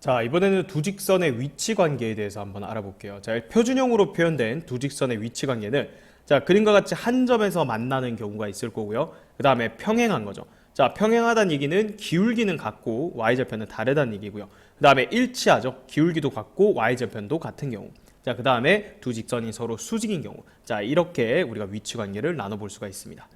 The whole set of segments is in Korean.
자, 이번에는 두 직선의 위치 관계에 대해서 한번 알아볼게요. 자, 표준형으로 표현된 두 직선의 위치 관계는 자, 그림과 같이 한 점에서 만나는 경우가 있을 거고요. 그 다음에 평행한 거죠. 자, 평행하다는 얘기는 기울기는 같고 y절편은 다르다는 얘기고요. 그 다음에 일치하죠. 기울기도 같고 y절편도 같은 경우. 자, 그 다음에 두 직선이 서로 수직인 경우. 자, 이렇게 우리가 위치 관계를 나눠볼 수가 있습니다.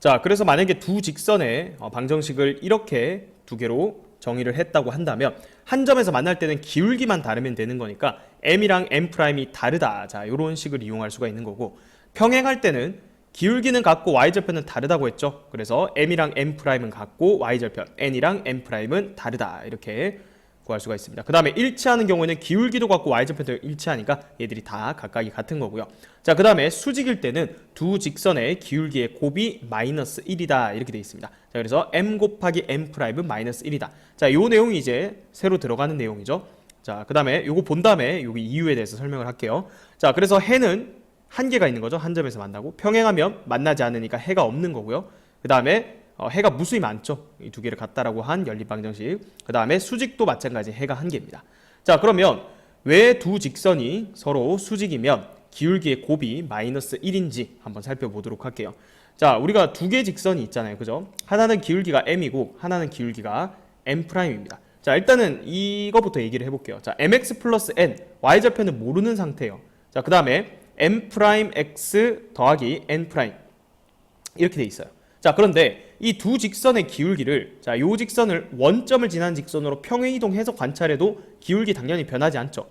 자, 그래서 만약에 두 직선의 방정식을 이렇게 두 개로 정의를 했다고 한다면 한 점에서 만날 때는 기울기만 다르면 되는 거니까 m이랑 m'이 다르다. 자, 이런 식을 이용할 수가 있는 거고, 평행할 때는 기울기는 같고 y절편은 다르다고 했죠. 그래서 m이랑 m'은 같고 y절편, n이랑 m'은 다르다. 이렇게 구할 수가 있습니다. 그 다음에 일치하는 경우에는 기울기도 같고 y절편도 일치하니까 얘들이 다 각각이 같은 거고요. 자, 그 다음에 수직일 때는 두 직선의 기울기의 곱이 마이너스 1이다 이렇게 되어 있습니다. 자, 그래서 m 곱하기 m'은 마이너스 1이다. 자, 요 내용이 이제 새로 들어가는 내용이죠. 자, 그 다음에 요거 본 다음에 여기 이유에 대해서 설명을 할게요. 자, 그래서 해는 한계가 있는 거죠. 한 점에서 만나고, 평행하면 만나지 않으니까 해가 없는 거고요. 그 다음에 해가 무수히 많죠. 이 두 개를 같다라고 한 연립방정식. 그 다음에 수직도 마찬가지 해가 한 개입니다. 자, 그러면 왜 두 직선이 서로 수직이면 기울기의 곱이 마이너스 1인지 한번 살펴보도록 할게요. 자, 우리가 두 개 직선이 있잖아요. 그죠? 하나는 기울기가 m이고 하나는 기울기가 m'입니다. 자, 일단은 이거부터 얘기를 해볼게요. 자, mx 플러스 n, y절편은 모르는 상태예요. 자, 그 다음에 m'x 더하기 n' 이렇게 돼 있어요. 자, 그런데 이 두 직선의 기울기를, 자, 요 직선을 원점을 지난 직선으로 평행이동해서 관찰해도 기울기 당연히 변하지 않죠.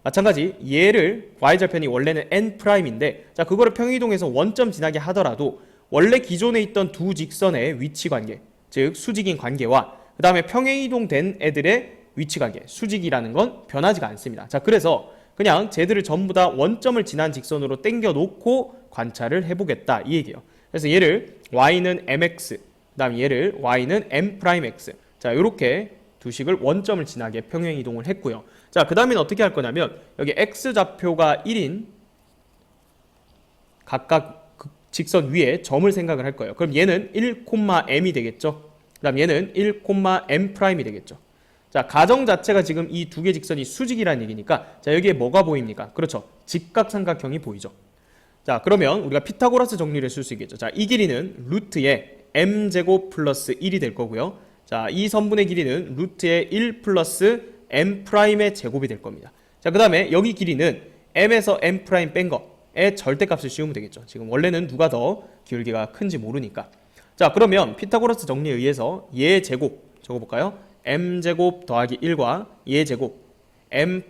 마찬가지 얘를 y절편이 원래는 n'인데, 자, 그거를 평행이동해서 원점 지나게 하더라도 원래 기존에 있던 두 직선의 위치 관계, 즉 수직인 관계와 그 다음에 평행이동된 애들의 위치 관계, 수직이라는 건 변하지가 않습니다. 자, 그래서 그냥 쟤들을 전부 다 원점을 지난 직선으로 당겨 놓고 관찰을 해보겠다 이 얘기예요. 그래서 얘를 y는 mx, 그 다음 얘를 y는 m'x. 자, 요렇게 두 식을 원점을 지나게 평행 이동을 했고요. 자, 그 다음엔 어떻게 할 거냐면 여기 x 좌표가 1인 각각 직선 위에 점을 생각을 할 거예요. 그럼 얘는 1,m이 되겠죠. 그 다음 얘는 1,m'이 되겠죠. 자, 가정 자체가 지금 이 두 개 직선이 수직이라는 얘기니까, 자, 여기에 뭐가 보입니까? 그렇죠. 직각삼각형이 보이죠. 자, 그러면 우리가 피타고라스 정리를 쓸 수 있겠죠. 자, 이 길이는 루트의 m제곱 플러스 1이 될 거고요. 자, 이 선분의 길이는 루트의 1 플러스 m'의 제곱이 될 겁니다. 자, 그 다음에 여기 길이는 m에서 m' 뺀 거의 절대값을 씌우면 되겠죠. 지금 원래는 누가 더 기울기가 큰지 모르니까. 자, 그러면 피타고라스 정리에 의해서 얘 제곱 적어볼까요? m제곱 더하기 1과 얘 제곱 m'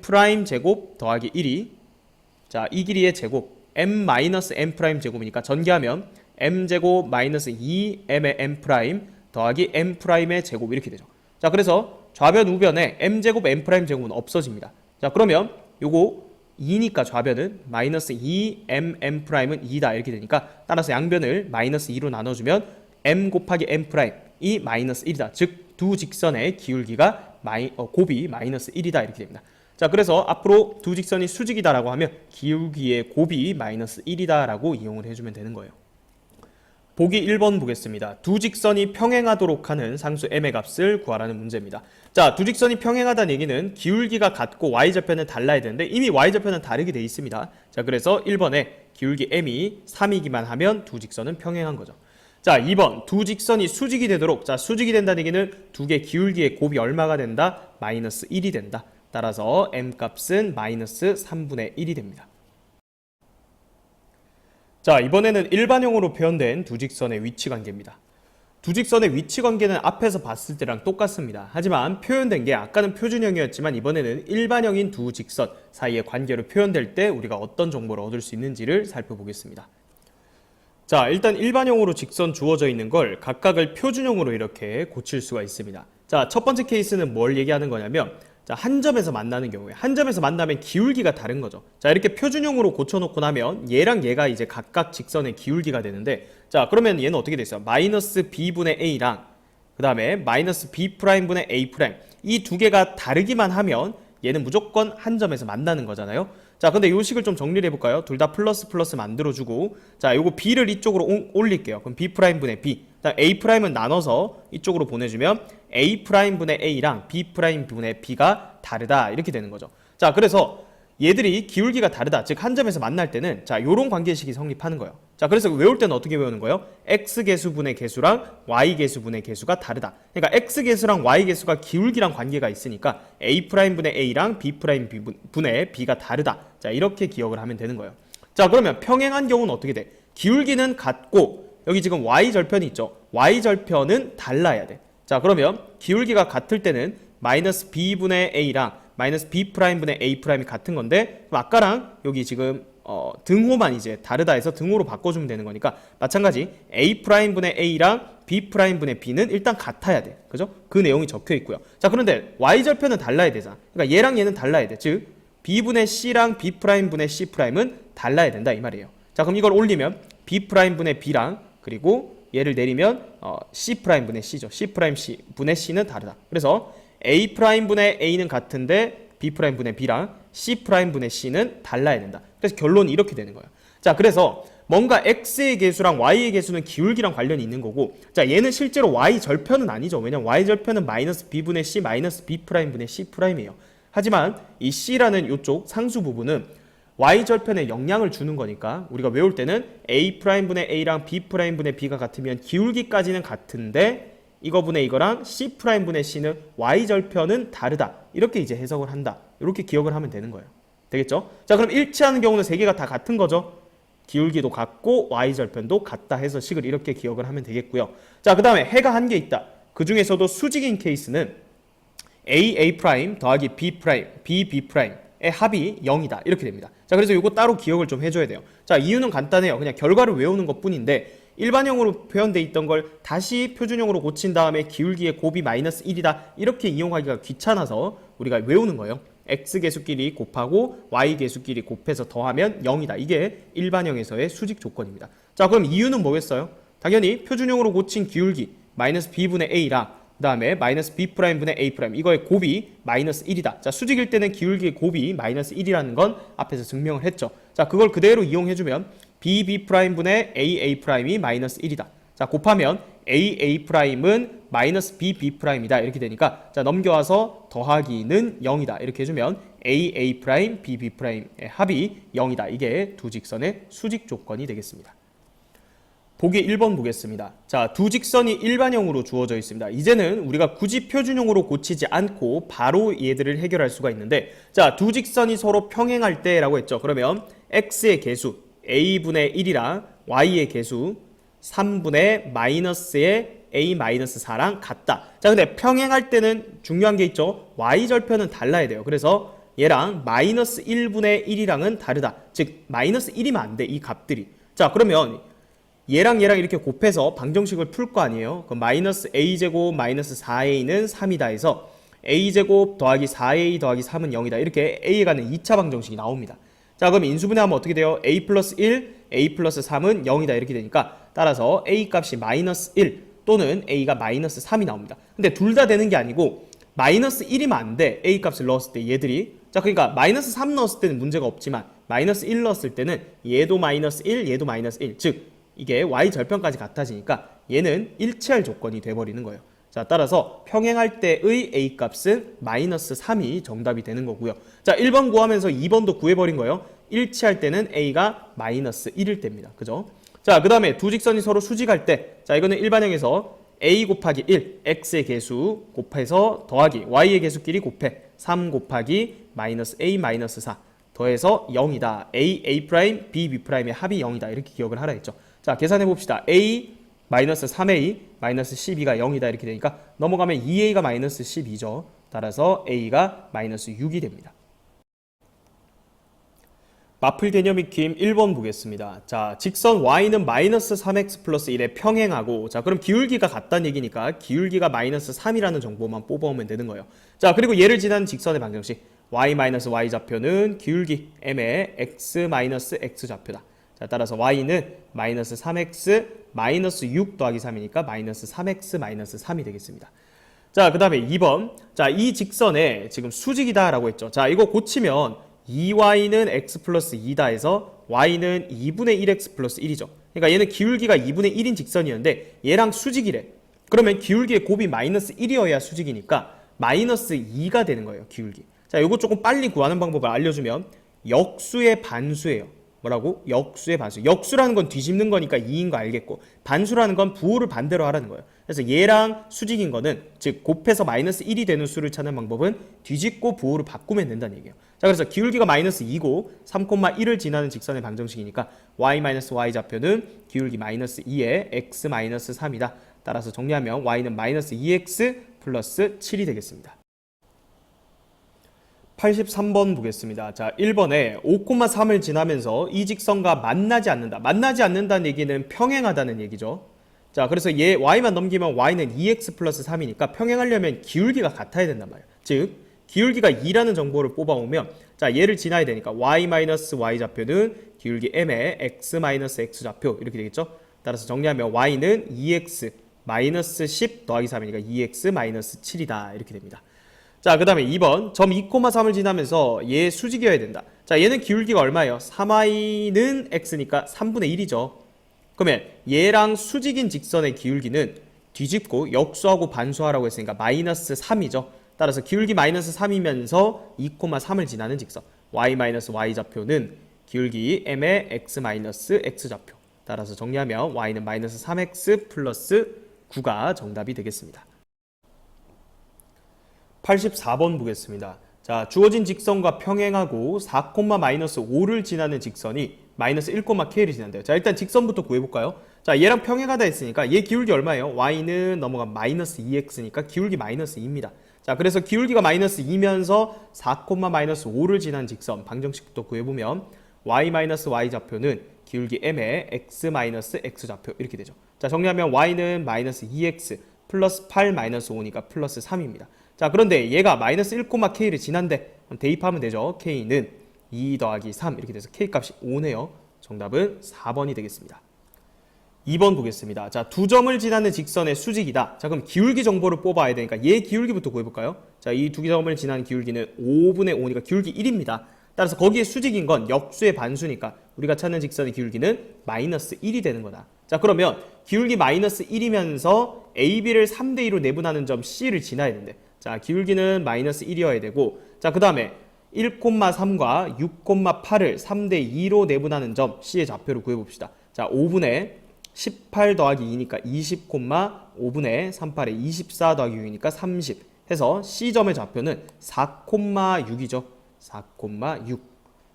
제곱 더하기 1이, 자, 이 길이의 제곱 m-m' 제곱이니까 전개하면 m제곱 마이너스 2m의 m' 더하기 m'의 제곱 이렇게 되죠. 자, 그래서 좌변 우변에 m제곱 m' 제곱은 없어집니다. 자, 그러면 요거 2니까 좌변은 마이너스 2m'은 2다 이렇게 되니까, 따라서 양변을 마이너스 2로 나눠주면 m 곱하기 m'이 마이너스 1이다. 즉 두 직선의 기울기가 곱이 마이너스 1이다 이렇게 됩니다. 자, 그래서 앞으로 두 직선이 수직이다라고 하면 기울기의 곱이 마이너스 1이다라고 이용을 해주면 되는 거예요. 보기 1번 보겠습니다. 두 직선이 평행하도록 하는 상수 m의 값을 구하라는 문제입니다. 자, 두 직선이 평행하다는 얘기는 기울기가 같고 y절편은 달라야 되는데 이미 y절편은 다르게 돼 있습니다. 자, 그래서 1번에 기울기 m이 3이기만 하면 두 직선은 평행한 거죠. 자, 2번 두 직선이 수직이 되도록, 자, 수직이 된다는 얘기는 두 개 기울기의 곱이 얼마가 된다? 마이너스 1이 된다. 따라서 m값은 마이너스 3분의 1이 됩니다. 자, 이번에는 일반형으로 표현된 두 직선의 위치 관계입니다. 두 직선의 위치 관계는 앞에서 봤을 때랑 똑같습니다. 하지만 표현된 게 아까는 표준형이었지만 이번에는 일반형인 두 직선 사이의 관계로 표현될 때 우리가 어떤 정보를 얻을 수 있는지를 살펴보겠습니다. 자, 일단 일반형으로 직선 주어져 있는 걸 각각을 표준형으로 이렇게 고칠 수가 있습니다. 자, 첫 번째 케이스는 뭘 얘기하는 거냐면, 자, 한 점에서 만나는 경우에 한 점에서 만나면 기울기가 다른 거죠. 자, 이렇게 표준형으로 고쳐놓고 나면 얘랑 얘가 이제 각각 직선의 기울기가 되는데, 자, 그러면 얘는 어떻게 됐어요? 마이너스 b분의 a랑 그 다음에 마이너스 b'분의 a' 이 두 개가 다르기만 하면 얘는 무조건 한 점에서 만나는 거잖아요. 자, 근데 요 식을 좀 정리를 해볼까요? 둘 다 플러스 플러스 만들어주고, 자, 요거 b를 이쪽으로 올릴게요. 그럼 b'분의 b, A''은 나눠서 이쪽으로 보내주면 A'분의 A랑 B'분의 B가 다르다 이렇게 되는 거죠. 자, 그래서 얘들이 기울기가 다르다, 즉 한 점에서 만날 때는 자, 요런 관계식이 성립하는 거예요. 자, 그래서 외울 때는 어떻게 외우는 거예요? X계수분의 계수랑 Y계수분의 계수가 다르다. 그러니까 X계수랑 Y계수가 기울기랑 관계가 있으니까 A'분의 A랑 B'분의 B가 다르다. 자, 이렇게 기억을 하면 되는 거예요. 자, 그러면 평행한 경우는 어떻게 돼? 기울기는 같고 여기 지금 Y절편이 있죠. Y절편은 달라야 돼. 자, 그러면 기울기가 같을 때는 마이너스 B분의 A랑 마이너스 B'분의 A'이 같은 건데 아까랑 여기 지금 등호만 이제 다르다 해서 등호로 바꿔주면 되는 거니까 마찬가지 A'분의 A랑 B'분의 B는 일단 같아야 돼. 그죠? 그 내용이 적혀 있고요. 자, 그런데 Y절편은 달라야 되잖아. 그러니까 얘랑 얘는 달라야 돼. 즉 B분의 C랑 B'분의 C'은 달라야 된다 이 말이에요. 자, 그럼 이걸 올리면 B'분의 B랑 그리고 얘를 내리면 C'분의 C죠. C'분의 C는 다르다. 그래서 A'분의 A는 같은데 B'분의 B랑 C'분의 C는 달라야 된다. 그래서 결론이 이렇게 되는 거예요. 자, 그래서 뭔가 X의 계수랑 Y의 계수는 기울기랑 관련이 있는 거고, 자, 얘는 실제로 Y절편은 아니죠. 왜냐면 Y절편은 마이너스 B분의 C 마이너스 B'분의 C'이에요. 하지만 이 C라는 이쪽 상수 부분은 Y절편에 영향을 주는 거니까 우리가 외울 때는 A'분의 A랑 B'분의 B가 같으면 기울기까지는 같은데 이거분의 이거랑 C'분의 C는 Y절편은 다르다. 이렇게 이제 해석을 한다. 이렇게 기억을 하면 되는 거예요. 되겠죠? 자, 그럼 일치하는 경우는 세 개가 다 같은 거죠. 기울기도 같고 Y절편도 같다 해서 식을 이렇게 기억을 하면 되겠고요. 자, 그 다음에 해가 한 개 있다. 그 중에서도 수직인 케이스는 A 더하기 B B의 합이 0이다. 이렇게 됩니다. 자, 그래서 이거 따로 기억을 좀 해줘야 돼요. 자, 이유는 간단해요. 그냥 결과를 외우는 것 뿐인데 일반형으로 표현되어 있던 걸 다시 표준형으로 고친 다음에 기울기의 곱이 마이너스 1이다. 이렇게 이용하기가 귀찮아서 우리가 외우는 거예요. X계수끼리 곱하고 Y계수끼리 곱해서 더하면 0이다. 이게 일반형에서의 수직 조건입니다. 자, 그럼 이유는 뭐겠어요? 당연히 표준형으로 고친 기울기 마이너스 B분의 A랑 그 다음에 마이너스 B'분의 A 이거의 곱이 마이너스 1이다. 자, 수직일 때는 기울기의 곱이 마이너스 1이라는 건 앞에서 증명을 했죠. 자, 그걸 그대로 이용해주면 B'분의 A'i 마이너스 1이다. 자, 곱하면 A'A'은 마이너스 B'B'이다. 이렇게 되니까 자, 넘겨와서 더하기는 0이다. 이렇게 해주면 AA', BB'의 합이 0이다. 이게 두 직선의 수직 조건이 되겠습니다. 보기 1번 보겠습니다. 자, 두 직선이 일반형으로 주어져 있습니다. 이제는 우리가 굳이 표준형으로 고치지 않고 바로 얘들을 해결할 수가 있는데, 자, 두 직선이 서로 평행할 때라고 했죠. 그러면 x의 계수 a분의 1이랑 y의 계수 3분의 마이너스의 a-4랑 같다. 자, 근데 평행할 때는 중요한 게 있죠. y절편은 달라야 돼요. 그래서 얘랑 마이너스 1분의 1이랑은 다르다. 즉 마이너스 1이면 안 돼. 이 값들이. 자, 그러면 얘랑 이렇게 곱해서 방정식을 풀 거 아니에요. 그럼 마이너스 a제곱 마이너스 4a는 3이다 해서 a제곱 더하기 4a 더하기 3은 0이다. 이렇게 a에 가는 2차 방정식이 나옵니다. 자, 그럼 인수분해하면 어떻게 돼요? a 플러스 1, a 플러스 3은 0이다. 이렇게 되니까 따라서 a 값이 마이너스 1 또는 a가 마이너스 3이 나옵니다. 근데 둘 다 되는 게 아니고 마이너스 1이면 안 돼. a 값을 넣었을 때 얘들이. 자, 그러니까 마이너스 3 넣었을 때는 문제가 없지만 마이너스 1 넣었을 때는 얘도 마이너스 1, 얘도 마이너스 1. 즉 이게 y절편까지 같아지니까 얘는 일치할 조건이 돼버리는 거예요. 자, 따라서 평행할 때의 a값은 마이너스 3이 정답이 되는 거고요. 자, 1번 구하면서 2번도 구해버린 거예요. 일치할 때는 a가 마이너스 1일 때입니다. 그죠? 자, 그 다음에 두 직선이 서로 수직할 때, 자, 이거는 일반형에서 a 곱하기 1, x의 계수 곱해서 더하기 y의 계수끼리 곱해 3 곱하기 마이너스 a 마이너스 4 더해서 0이다. a, b, b'의 합이 0이다. 이렇게 기억을 하라 했죠. 자, 계산해 봅시다. a 마이너스 3a 마이너스 12가 0이다. 이렇게 되니까 넘어가면 2a가 마이너스 12죠. 따라서 a가 마이너스 6이 됩니다. 마플 개념 익힘 1번 보겠습니다. 자, 직선 y는 마이너스 3x 플러스 1에 평행하고, 자, 그럼 기울기가 같다는 얘기니까 기울기가 마이너스 3이라는 정보만 뽑아오면 되는 거예요. 자, 그리고 얘를 지나는 직선의 방정식 y 마이너스 y 좌표는 기울기 m의 x 마이너스 x 좌표다. 자, 따라서 y는 마이너스 3x 마이너스 6 더하기 3이니까 마이너스 3x 마이너스 3이 되겠습니다. 자, 그 다음에 2번. 자, 이 직선에 지금 수직이다 라고 했죠. 자, 이거 고치면 2y는 x 플러스 2다 해서 y는 2분의 1x 플러스 1이죠. 그러니까 얘는 기울기가 2분의 1인 직선이었는데 얘랑 수직이래. 그러면 기울기의 곱이 마이너스 1이어야 수직이니까 마이너스 2가 되는 거예요, 기울기. 자, 이거 조금 빨리 구하는 방법을 알려주면 역수의 반수예요. 뭐라고? 역수의 반수. 역수라는 건 뒤집는 거니까 2인 거 알겠고, 반수라는 건 부호를 반대로 하라는 거예요. 그래서 얘랑 수직인 거는, 즉 곱해서 마이너스 1이 되는 수를 찾는 방법은 뒤집고 부호를 바꾸면 된다는 얘기예요. 자, 그래서 기울기가 마이너스 2고 3,1을 지나는 직선의 방정식이니까 y-y 좌표는 기울기 마이너스 2에 x 마이너스 3이다. 따라서 정리하면 y는 마이너스 2x 플러스 7이 되겠습니다. 83번 보겠습니다. 자, 1번에 5,3을 지나면서 이 직선과 만나지 않는다. 만나지 않는다는 얘기는 평행하다는 얘기죠. 자, 그래서 얘 y만 넘기면 y는 2x 플러스 3이니까 평행하려면 기울기가 같아야 된단 말이에요. 즉, 기울기가 2라는 정보를 뽑아오면, 자, 얘를 지나야 되니까 y-y 좌표는 기울기 m의 x-x 좌표 이렇게 되겠죠. 따라서 정리하면 y는 2x 마이너스 10 더하기 3이니까 2x 마이너스 7이다 이렇게 됩니다. 자, 그 다음에 2번 점 2,3을 지나면서 얘 수직이어야 된다. 자, 얘는 기울기가 얼마예요? 3y는 x니까 3분의 1이죠. 그러면 얘랑 수직인 직선의 기울기는 뒤집고 역수하고 반수하라고 했으니까 마이너스 3이죠. 따라서 기울기 마이너스 3이면서 2,3을 지나는 직선 y-y 좌표는 기울기 m의 x-x 좌표. 따라서 정리하면 y는 마이너스 3x 플러스 9가 정답이 되겠습니다. 84번 보겠습니다. 자, 주어진 직선과 평행하고 4,-5를 지나는 직선이 마이너스 1,k를 지난대요. 자, 일단 직선부터 구해볼까요? 자, 얘랑 평행하다 했으니까 얘 기울기 얼마예요? y는 넘어간 마이너스 2x니까 기울기 마이너스 2입니다. 자, 그래서 기울기가 마이너스 2면서 4,-5를 지난 직선 방정식부터 구해보면 y-y 좌표는 기울기 m의 x-x 좌표 이렇게 되죠. 자, 정리하면 y는 마이너스 2x 플러스 8 마이너스 5니까 플러스 3입니다. 자, 그런데 얘가 마이너스 1,k를 지난데 대입하면 되죠. k는 2 더하기 3 이렇게 돼서 k 값이 5네요. 정답은 4번이 되겠습니다. 2번 보겠습니다. 자, 두 점을 지나는 직선의 수직이다. 자, 그럼 기울기 정보를 뽑아야 되니까 얘 기울기부터 구해볼까요? 자, 이 두 점을 지나는 기울기는 5분의 5니까 기울기 1입니다. 따라서 거기에 수직인 건 역수의 반수니까 우리가 찾는 직선의 기울기는 마이너스 1이 되는 거다. 자, 그러면 기울기 마이너스 1이면서 AB를 3대2로 내분하는 점 C를 지나야 된대. 자, 기울기는 마이너스 1이어야 되고, 자, 그 다음에 1,3과 6,8을 3대2로 내분하는 점 C의 좌표를 구해봅시다. 자, 5분의 18 더하기 2니까 20,5분의 38에 24 더하기 6이니까 30 해서 C점의 좌표는 4,6이죠. 4,6.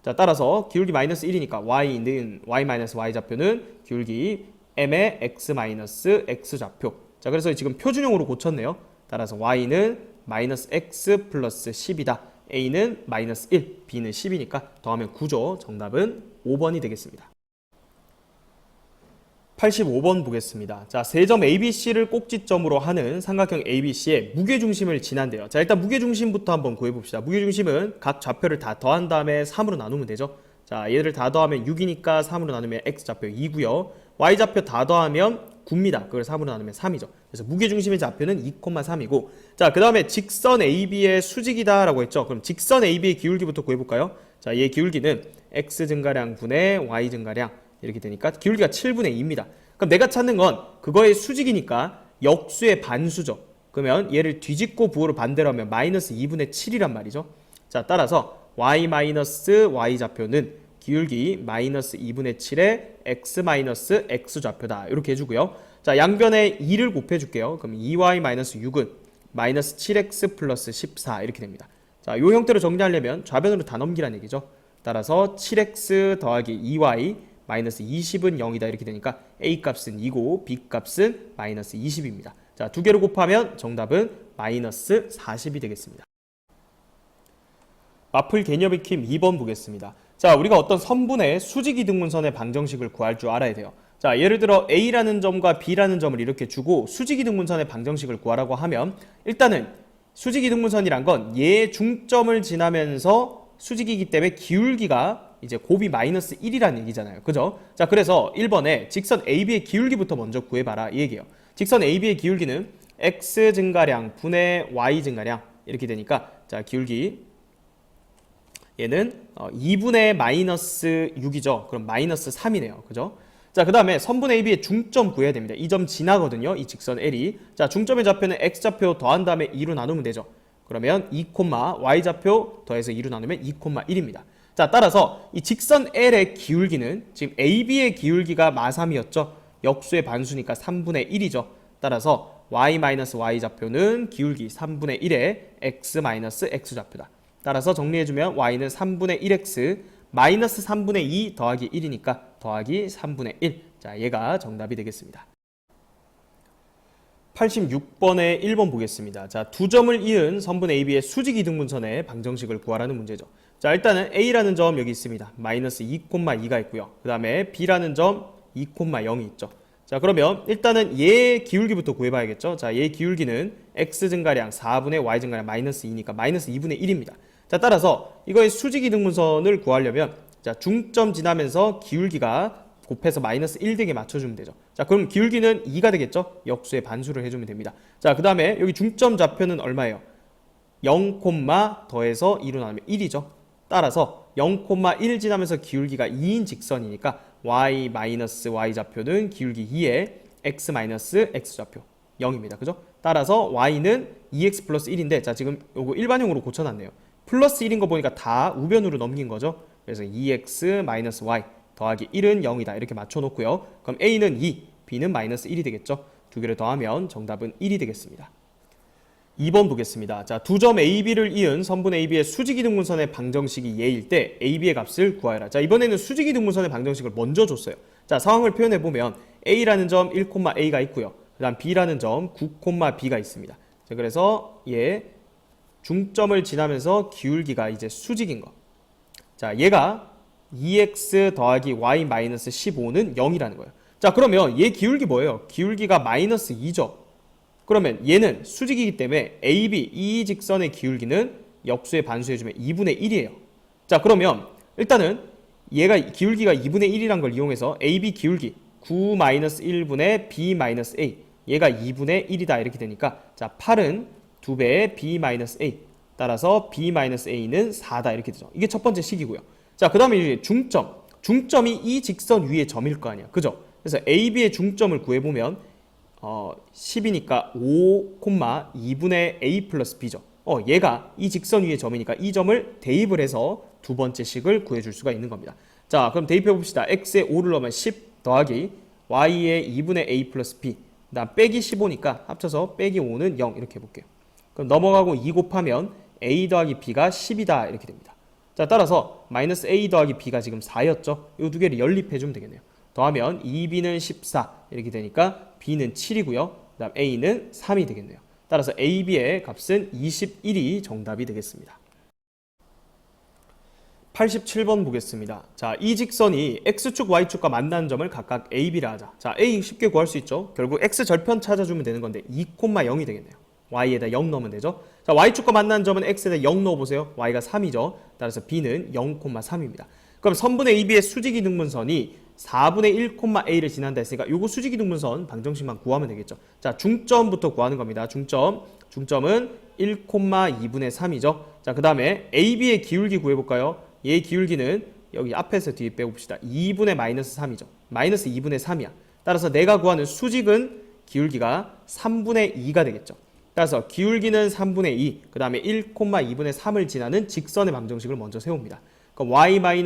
자, 따라서 기울기 마이너스 1이니까 y는 y-y 좌표는 기울기 m의 x-x 좌표. 자, 그래서 지금 표준형으로 고쳤네요. 따라서 y는 마이너스 x 플러스 10이다. a는 마이너스 1, b는 10이니까 더하면 9죠. 정답은 5번이 되겠습니다. 85번 보겠습니다. 자, 세 점 ABC를 꼭지점으로 하는 삼각형 ABC의 무게중심을 지난대요. 자, 일단 무게중심부터 한번 구해봅시다. 무게중심은 각 좌표를 다 더한 다음에 3으로 나누면 되죠. 자, 얘를 다 더하면 6이니까 3으로 나누면 X좌표 2고요. Y좌표 다 더하면 9입니다. 그걸 3으로 나누면 3이죠. 그래서 무게중심의 좌표는 2,3이고, 자, 그 다음에 직선 AB의 수직이다 라고 했죠. 그럼 직선 AB의 기울기부터 구해볼까요? 자, 얘 기울기는 X 증가량 분의 Y 증가량 이렇게 되니까 기울기가 7분의 2입니다. 그럼 내가 찾는 건 그거의 수직이니까 역수의 반수죠. 그러면 얘를 뒤집고 부호를 반대로 하면 마이너스 2분의 7이란 말이죠. 자, 따라서 y-y 좌표는 기울기 마이너스 2분의 7의 x-x 좌표다. 이렇게 해주고요. 자, 양변에 2를 곱해줄게요. 그럼 2y-6은 마이너스 7x 플러스 14 이렇게 됩니다. 자, 이 형태로 정리하려면 좌변으로 다 넘기라는 얘기죠. 따라서 7x 더하기 2y 마이너스 20은 0이다 이렇게 되니까 a 값은 2고 b 값은 마이너스 20입니다. 자, 두 개로 곱하면 정답은 마이너스 40이 되겠습니다. 마플 개념 익힘 2번 보겠습니다. 자, 우리가 어떤 선분의 수직이등분선의 방정식을 구할 줄 알아야 돼요. 자, 예를 들어 A라는 점과 B라는 점을 이렇게 주고 수직이등분선의 방정식을 구하라고 하면 일단은 수직이등분선이란 건 얘 중점을 지나면서 수직이기 때문에 기울기가 이제 곱이 마이너스 1이라는 얘기잖아요. 그죠? 자, 그래서 1번에 직선 AB의 기울기부터 먼저 구해봐라 이 얘기예요. 직선 AB의 기울기는 X 증가량 분의 Y 증가량 이렇게 되니까 자, 기울기 얘는 2분의 마이너스 6이죠. 그럼 마이너스 3이네요. 그죠? 자, 그 다음에 선분 AB의 중점 구해야 됩니다. 이 점 지나거든요. 이 직선 L이. 자, 중점의 좌표는 X좌표 더한 다음에 2로 나누면 되죠. 그러면 2, Y좌표 더해서 2로 나누면 2,1입니다. 자, 따라서 이 직선 L의 기울기는 지금 AB의 기울기가 마3이었죠. 역수의 반수니까 3분의 1이죠. 따라서 Y-Y좌표는 기울기 3분의 1의 X-X좌표다. 따라서 정리해주면 Y는 3분의 1X 마이너스 3분의 2 더하기 1이니까 더하기 3분의 1. 자, 얘가 정답이 되겠습니다. 86번에 1번 보겠습니다. 자, 두 점을 이은 선분 AB의 수직이등분선의 방정식을 구하라는 문제죠. 자, 일단은 A라는 점 여기 있습니다. 마이너스 2,2가 있고요. 그 다음에 B라는 점 2,0이 있죠. 자, 그러면 일단은 얘 기울기부터 구해봐야겠죠. 자, 얘 기울기는 X 증가량 4분의 Y 증가량 마이너스 2니까 마이너스 2분의 1입니다. 자, 따라서 이거의 수직이등분선을 구하려면 자, 중점 지나면서 기울기가 곱해서 마이너스 1 되게 맞춰주면 되죠. 자, 그럼 기울기는 2가 되겠죠? 역수의 반수를 해주면 됩니다. 자, 그 다음에 여기 중점 좌표는 얼마예요? 0, 더해서 2로 나누면 1이죠. 따라서 0,1 지나면서 기울기가 2인 직선이니까 Y-Y 좌표는 기울기 2의 X-X 좌표 0입니다. 그죠? 따라서 Y는 2X 플러스 1인데 자, 지금 요거 일반형으로 고쳐놨네요. 플러스 1인 거 보니까 다 우변으로 넘긴 거죠. 그래서 2x-y 더하기 1은 0이다. 이렇게 맞춰놓고요. 그럼 A는 2, B는 마이너스 1이 되겠죠. 두 개를 더하면 정답은 1이 되겠습니다. 2번 보겠습니다. 자, 두 점 AB를 이은 선분 AB의 수직이등분선의 방정식이 얘일 때 AB의 값을 구하여라. 자, 이번에는 수직이등분선의 방정식을 먼저 줬어요. 자, 상황을 표현해보면 A라는 점 1,A가 있고요. 그 다음 B라는 점 9,B가 있습니다. 자, 그래서 얘 중점을 지나면서 기울기가 이제 수직인 거. 자, 얘가 2x 더하기 y-15는 0이라는 거예요. 자, 그러면 얘 기울기 뭐예요? 기울기가 마이너스 2죠. 그러면 얘는 수직이기 때문에 AB, 이 직선의 기울기는 역수의 반수해주면 2분의 1이에요. 자, 그러면 일단은 얘가 기울기가 2분의 1이란 걸 이용해서 AB 기울기 9-1분의 B-A 얘가 2분의 1이다 이렇게 되니까 자, 8은 2배의 B-A 따라서 B-A는 4다 이렇게 되죠. 이게 첫 번째 식이고요. 자, 그 다음에 이제 중점이 이 직선 위의 점일 거 아니야. 그죠? 그래서 AB의 중점을 구해보면 10이니까 5,2분의 A 플러스 B죠. 얘가 이 직선 위의 점이니까 이 점을 대입을 해서 두 번째 식을 구해줄 수가 있는 겁니다. 자, 그럼 대입해 봅시다. X에 5를 넣으면 10 더하기 Y에 2분의 A 플러스 B 그 다음 빼기 15니까 합쳐서 빼기 5는 0 이렇게 해볼게요. 그럼 넘어가고 2 곱하면 A 더하기 B가 10이다 이렇게 됩니다. 자, 따라서 마이너스 A 더하기 B가 지금 4였죠. 이 두 개를 연립해주면 되겠네요. 더하면 2B는 14 이렇게 되니까 B는 7이고요. 그 다음 A는 3이 되겠네요. 따라서 AB의 값은 21이 정답이 되겠습니다. 87번 보겠습니다. 자, 이 직선이 X축, Y축과 만나는 점을 각각 A, B라 하자. 자, A 쉽게 구할 수 있죠. 결국 X 절편 찾아주면 되는 건데 2,0이 되겠네요. Y에다 0 넣으면 되죠. 자, Y축과 만나는 점은 X에다 0 넣어보세요. Y가 3이죠. 따라서 B는 0,3입니다. 그럼 선분의 AB의 수직이등분선이 4분의 1,A를 지난다 했으니까 요거 수직이등분선 방정식만 구하면 되겠죠. 자, 중점부터 구하는 겁니다. 중점은 1,2분의 3이죠. 자, 그 다음에 AB의 기울기 구해볼까요? 얘 기울기는 여기 앞에서 뒤에 빼봅시다. 2분의 마이너스 3이죠. 마이너스 2분의 3이야. 따라서 내가 구하는 수직은 기울기가 3분의 2가 되겠죠. 따라서 기울기는 3분의 2, 그 다음에 1,2분의 3을 지나는 직선의 방정식을 먼저 세웁니다. 그럼 y-y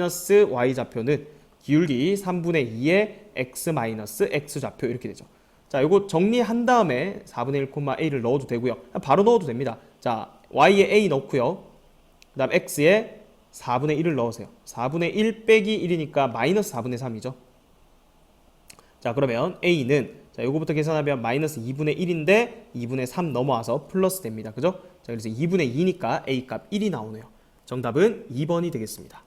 좌표는 기울기 3분의 2의 x-x 좌표 이렇게 되죠. 자, 요거 정리한 다음에 4분의 1,a를 넣어도 되고요. 바로 넣어도 됩니다. 자, y에 a 넣고요. 그 다음 x에 4분의 1을 넣으세요. 4분의 1 빼기 1이니까 마이너스 4분의 3이죠. 자, 그러면 a는 자, 요거부터 계산하면 마이너스 2분의 1인데 2분의 3 넘어와서 플러스 됩니다. 그죠? 자, 그래서 2분의 2니까 a 값 1이 나오네요. 정답은 2번이 되겠습니다.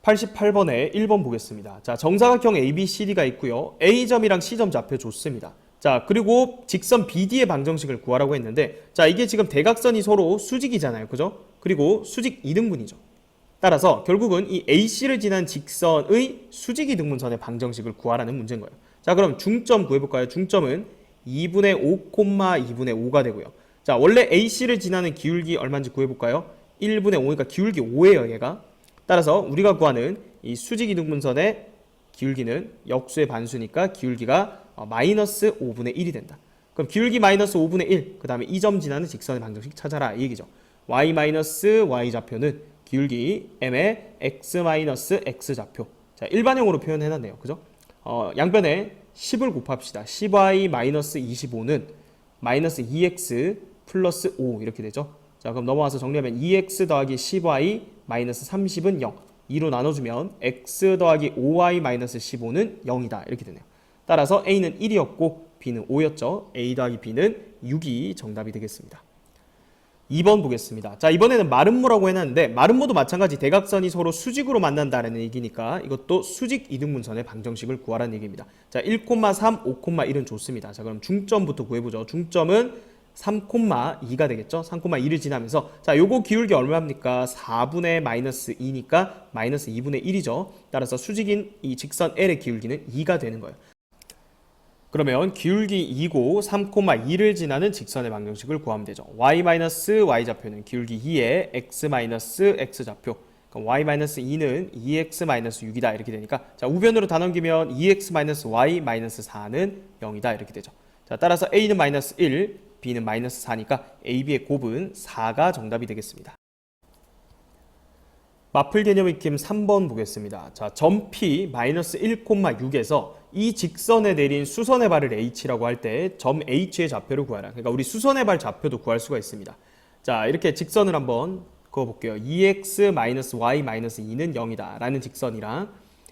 88번에 1번 보겠습니다. 자, 정사각형 ABCD가 있고요. A점이랑 C점 좌표 줬습니다. 자, 그리고 직선 BD의 방정식을 구하라고 했는데 자, 이게 지금 대각선이 서로 수직이잖아요. 그죠? 그리고 수직 이등분이죠. 따라서 결국은 이 AC를 지난 직선의 수직이등분선의 방정식을 구하라는 문제인 거예요. 자, 그럼 중점 구해볼까요? 중점은 2분의 5, 2분의 5가 되고요. 자, 원래 AC를 지나는 기울기 얼마인지 구해볼까요? 1분의 5니까 기울기 5예요, 얘가. 따라서 우리가 구하는 이 수직이등분선의 기울기는 역수의 반수니까 기울기가 마이너스 5분의 1이 된다. 그럼 기울기 마이너스 5분의 1, 그 다음에 2점 지나는 직선의 방정식 찾아라 이 얘기죠. y 마이너스 y 좌표는 기울기 m의 x 마이너스 x 좌표. 자, 일반형으로 표현해놨네요. 그죠? 양변에 10을 곱합시다. 10y 마이너스 25는 마이너스 2x 플러스 5 이렇게 되죠. 자, 그럼 넘어와서 정리하면 2x 더하기 10y 마이너스 30은 0. 2로 나눠주면 x 더하기 5y 마이너스 15는 0이다. 이렇게 되네요. 따라서 a는 1이었고 b는 5였죠. a 더하기 b는 6이 정답이 되겠습니다. 2번 보겠습니다. 자, 이번에는 마름모라고 해놨는데 마름모도 마찬가지 대각선이 서로 수직으로 만난다는 얘기니까 이것도 수직 이등분선의 방정식을 구하라는 얘기입니다. 자, 1,3, 5,1은 좋습니다. 자, 그럼 중점부터 구해보죠. 중점은 3,2가 되겠죠. 3,2를 지나면서 자, 요거 기울기 얼마입니까? 4분의 마이너스 2니까 마이너스 2분의 1이죠. 따라서 수직인 이 직선 L의 기울기는 2가 되는 거예요. 그러면 기울기 2고 3,2를 지나는 직선의 방정식을 구하면 되죠. y-y 좌표는 기울기 2의 x-x 좌표. 그럼 y-2는 2x-6이다 이렇게 되니까 자, 우변으로 다 넘기면 2x-y-4는 0이다 이렇게 되죠. 자, 따라서 a는 마이너스 1, b는 마이너스 4니까 a, b의 곱은 4가 정답이 되겠습니다. 마플 개념 익힘 3번 보겠습니다. 자, 점 P 마이너스 1,6에서 이 직선에 내린 수선의 발을 H라고 할 때 점 H의 좌표를 구하라. 그러니까 우리 수선의 발 좌표도 구할 수가 있습니다. 자, 이렇게 직선을 한번 그어볼게요. 2x-y-2는 0이다 라는 직선이랑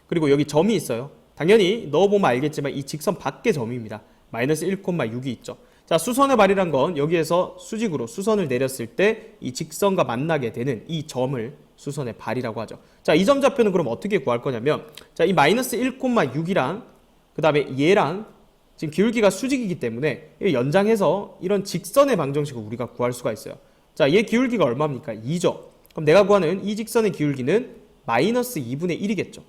그리고 여기 점이 있어요. 당연히 넣어보면 알겠지만 이 직선 밖의 점입니다. 마이너스 1,6이 있죠. 자, 수선의 발이란 건 여기에서 수직으로 수선을 내렸을 때 이 직선과 만나게 되는 이 점을 수선의 발이라고 하죠. 자, 이 점 좌표는 그럼 어떻게 구할 거냐면 자, 이 마이너스 1,6이랑 그 다음에 얘랑 지금 기울기가 수직이기 때문에 연장해서 이런 직선의 방정식을 우리가 구할 수가 있어요. 자, 얘 기울기가 얼마입니까? 2죠. 그럼 내가 구하는 이 직선의 기울기는 마이너스 2분의 1이겠죠.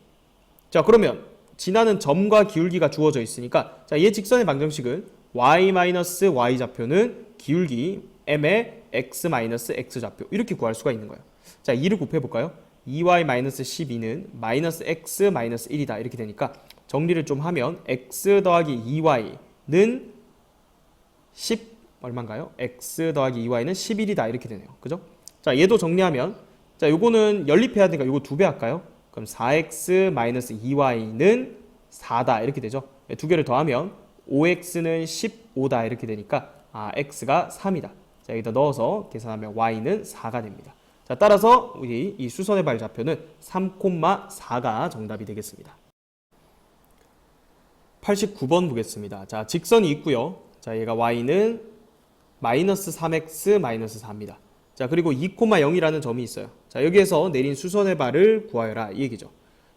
자, 그러면 지나는 점과 기울기가 주어져 있으니까 자, 얘 직선의 방정식은 y-y 좌표는 기울기 m의 x-x 좌표 이렇게 구할 수가 있는 거예요. 자, 2를 곱해볼까요? 2y-12는 마이너스 x-1이다 이렇게 되니까 정리를 좀 하면 x 더하기 2y는 10 얼마인가요? x 더하기 2y는 11이다 이렇게 되네요. 그죠? 자, 얘도 정리하면 자, 요거는 연립해야 되니까 요거 2배 할까요? 그럼 4x-2y는 4다 이렇게 되죠. 두 개를 더하면 5x는 15다 이렇게 되니까 x가 3이다. 자, 여기다 넣어서 계산하면 y는 4가 됩니다. 자, 따라서 우리 이 수선의 발 좌표는 3,4가 정답이 되겠습니다. 89번 보겠습니다. 자, 직선이 있고요. 자, 얘가 y는 마이너스 3x 마이너스 4입니다. 자, 그리고 2,0이라는 점이 있어요. 자, 여기에서 내린 수선의 발을 구하여라 이 얘기죠.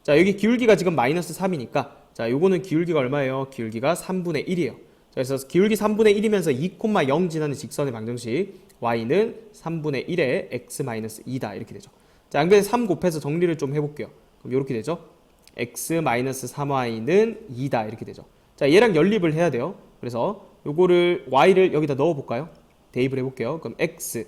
자, 여기 기울기가 지금 마이너스 3이니까 자, 요거는 기울기가 얼마예요? 기울기가 3분의 1이에요. 자, 그래서 기울기 3분의 1이면서 2,0 지나는 직선의 방정식 y는 3분의 1에 x-2다 이렇게 되죠. 자, 양변에 3 곱해서 정리를 좀 해볼게요. 그럼 이렇게 되죠. x-3y는 2다 이렇게 되죠. 자, 얘랑 연립을 해야 돼요. 그래서 요거를 y를 여기다 넣어볼까요? 대입을 해볼게요. 그럼 x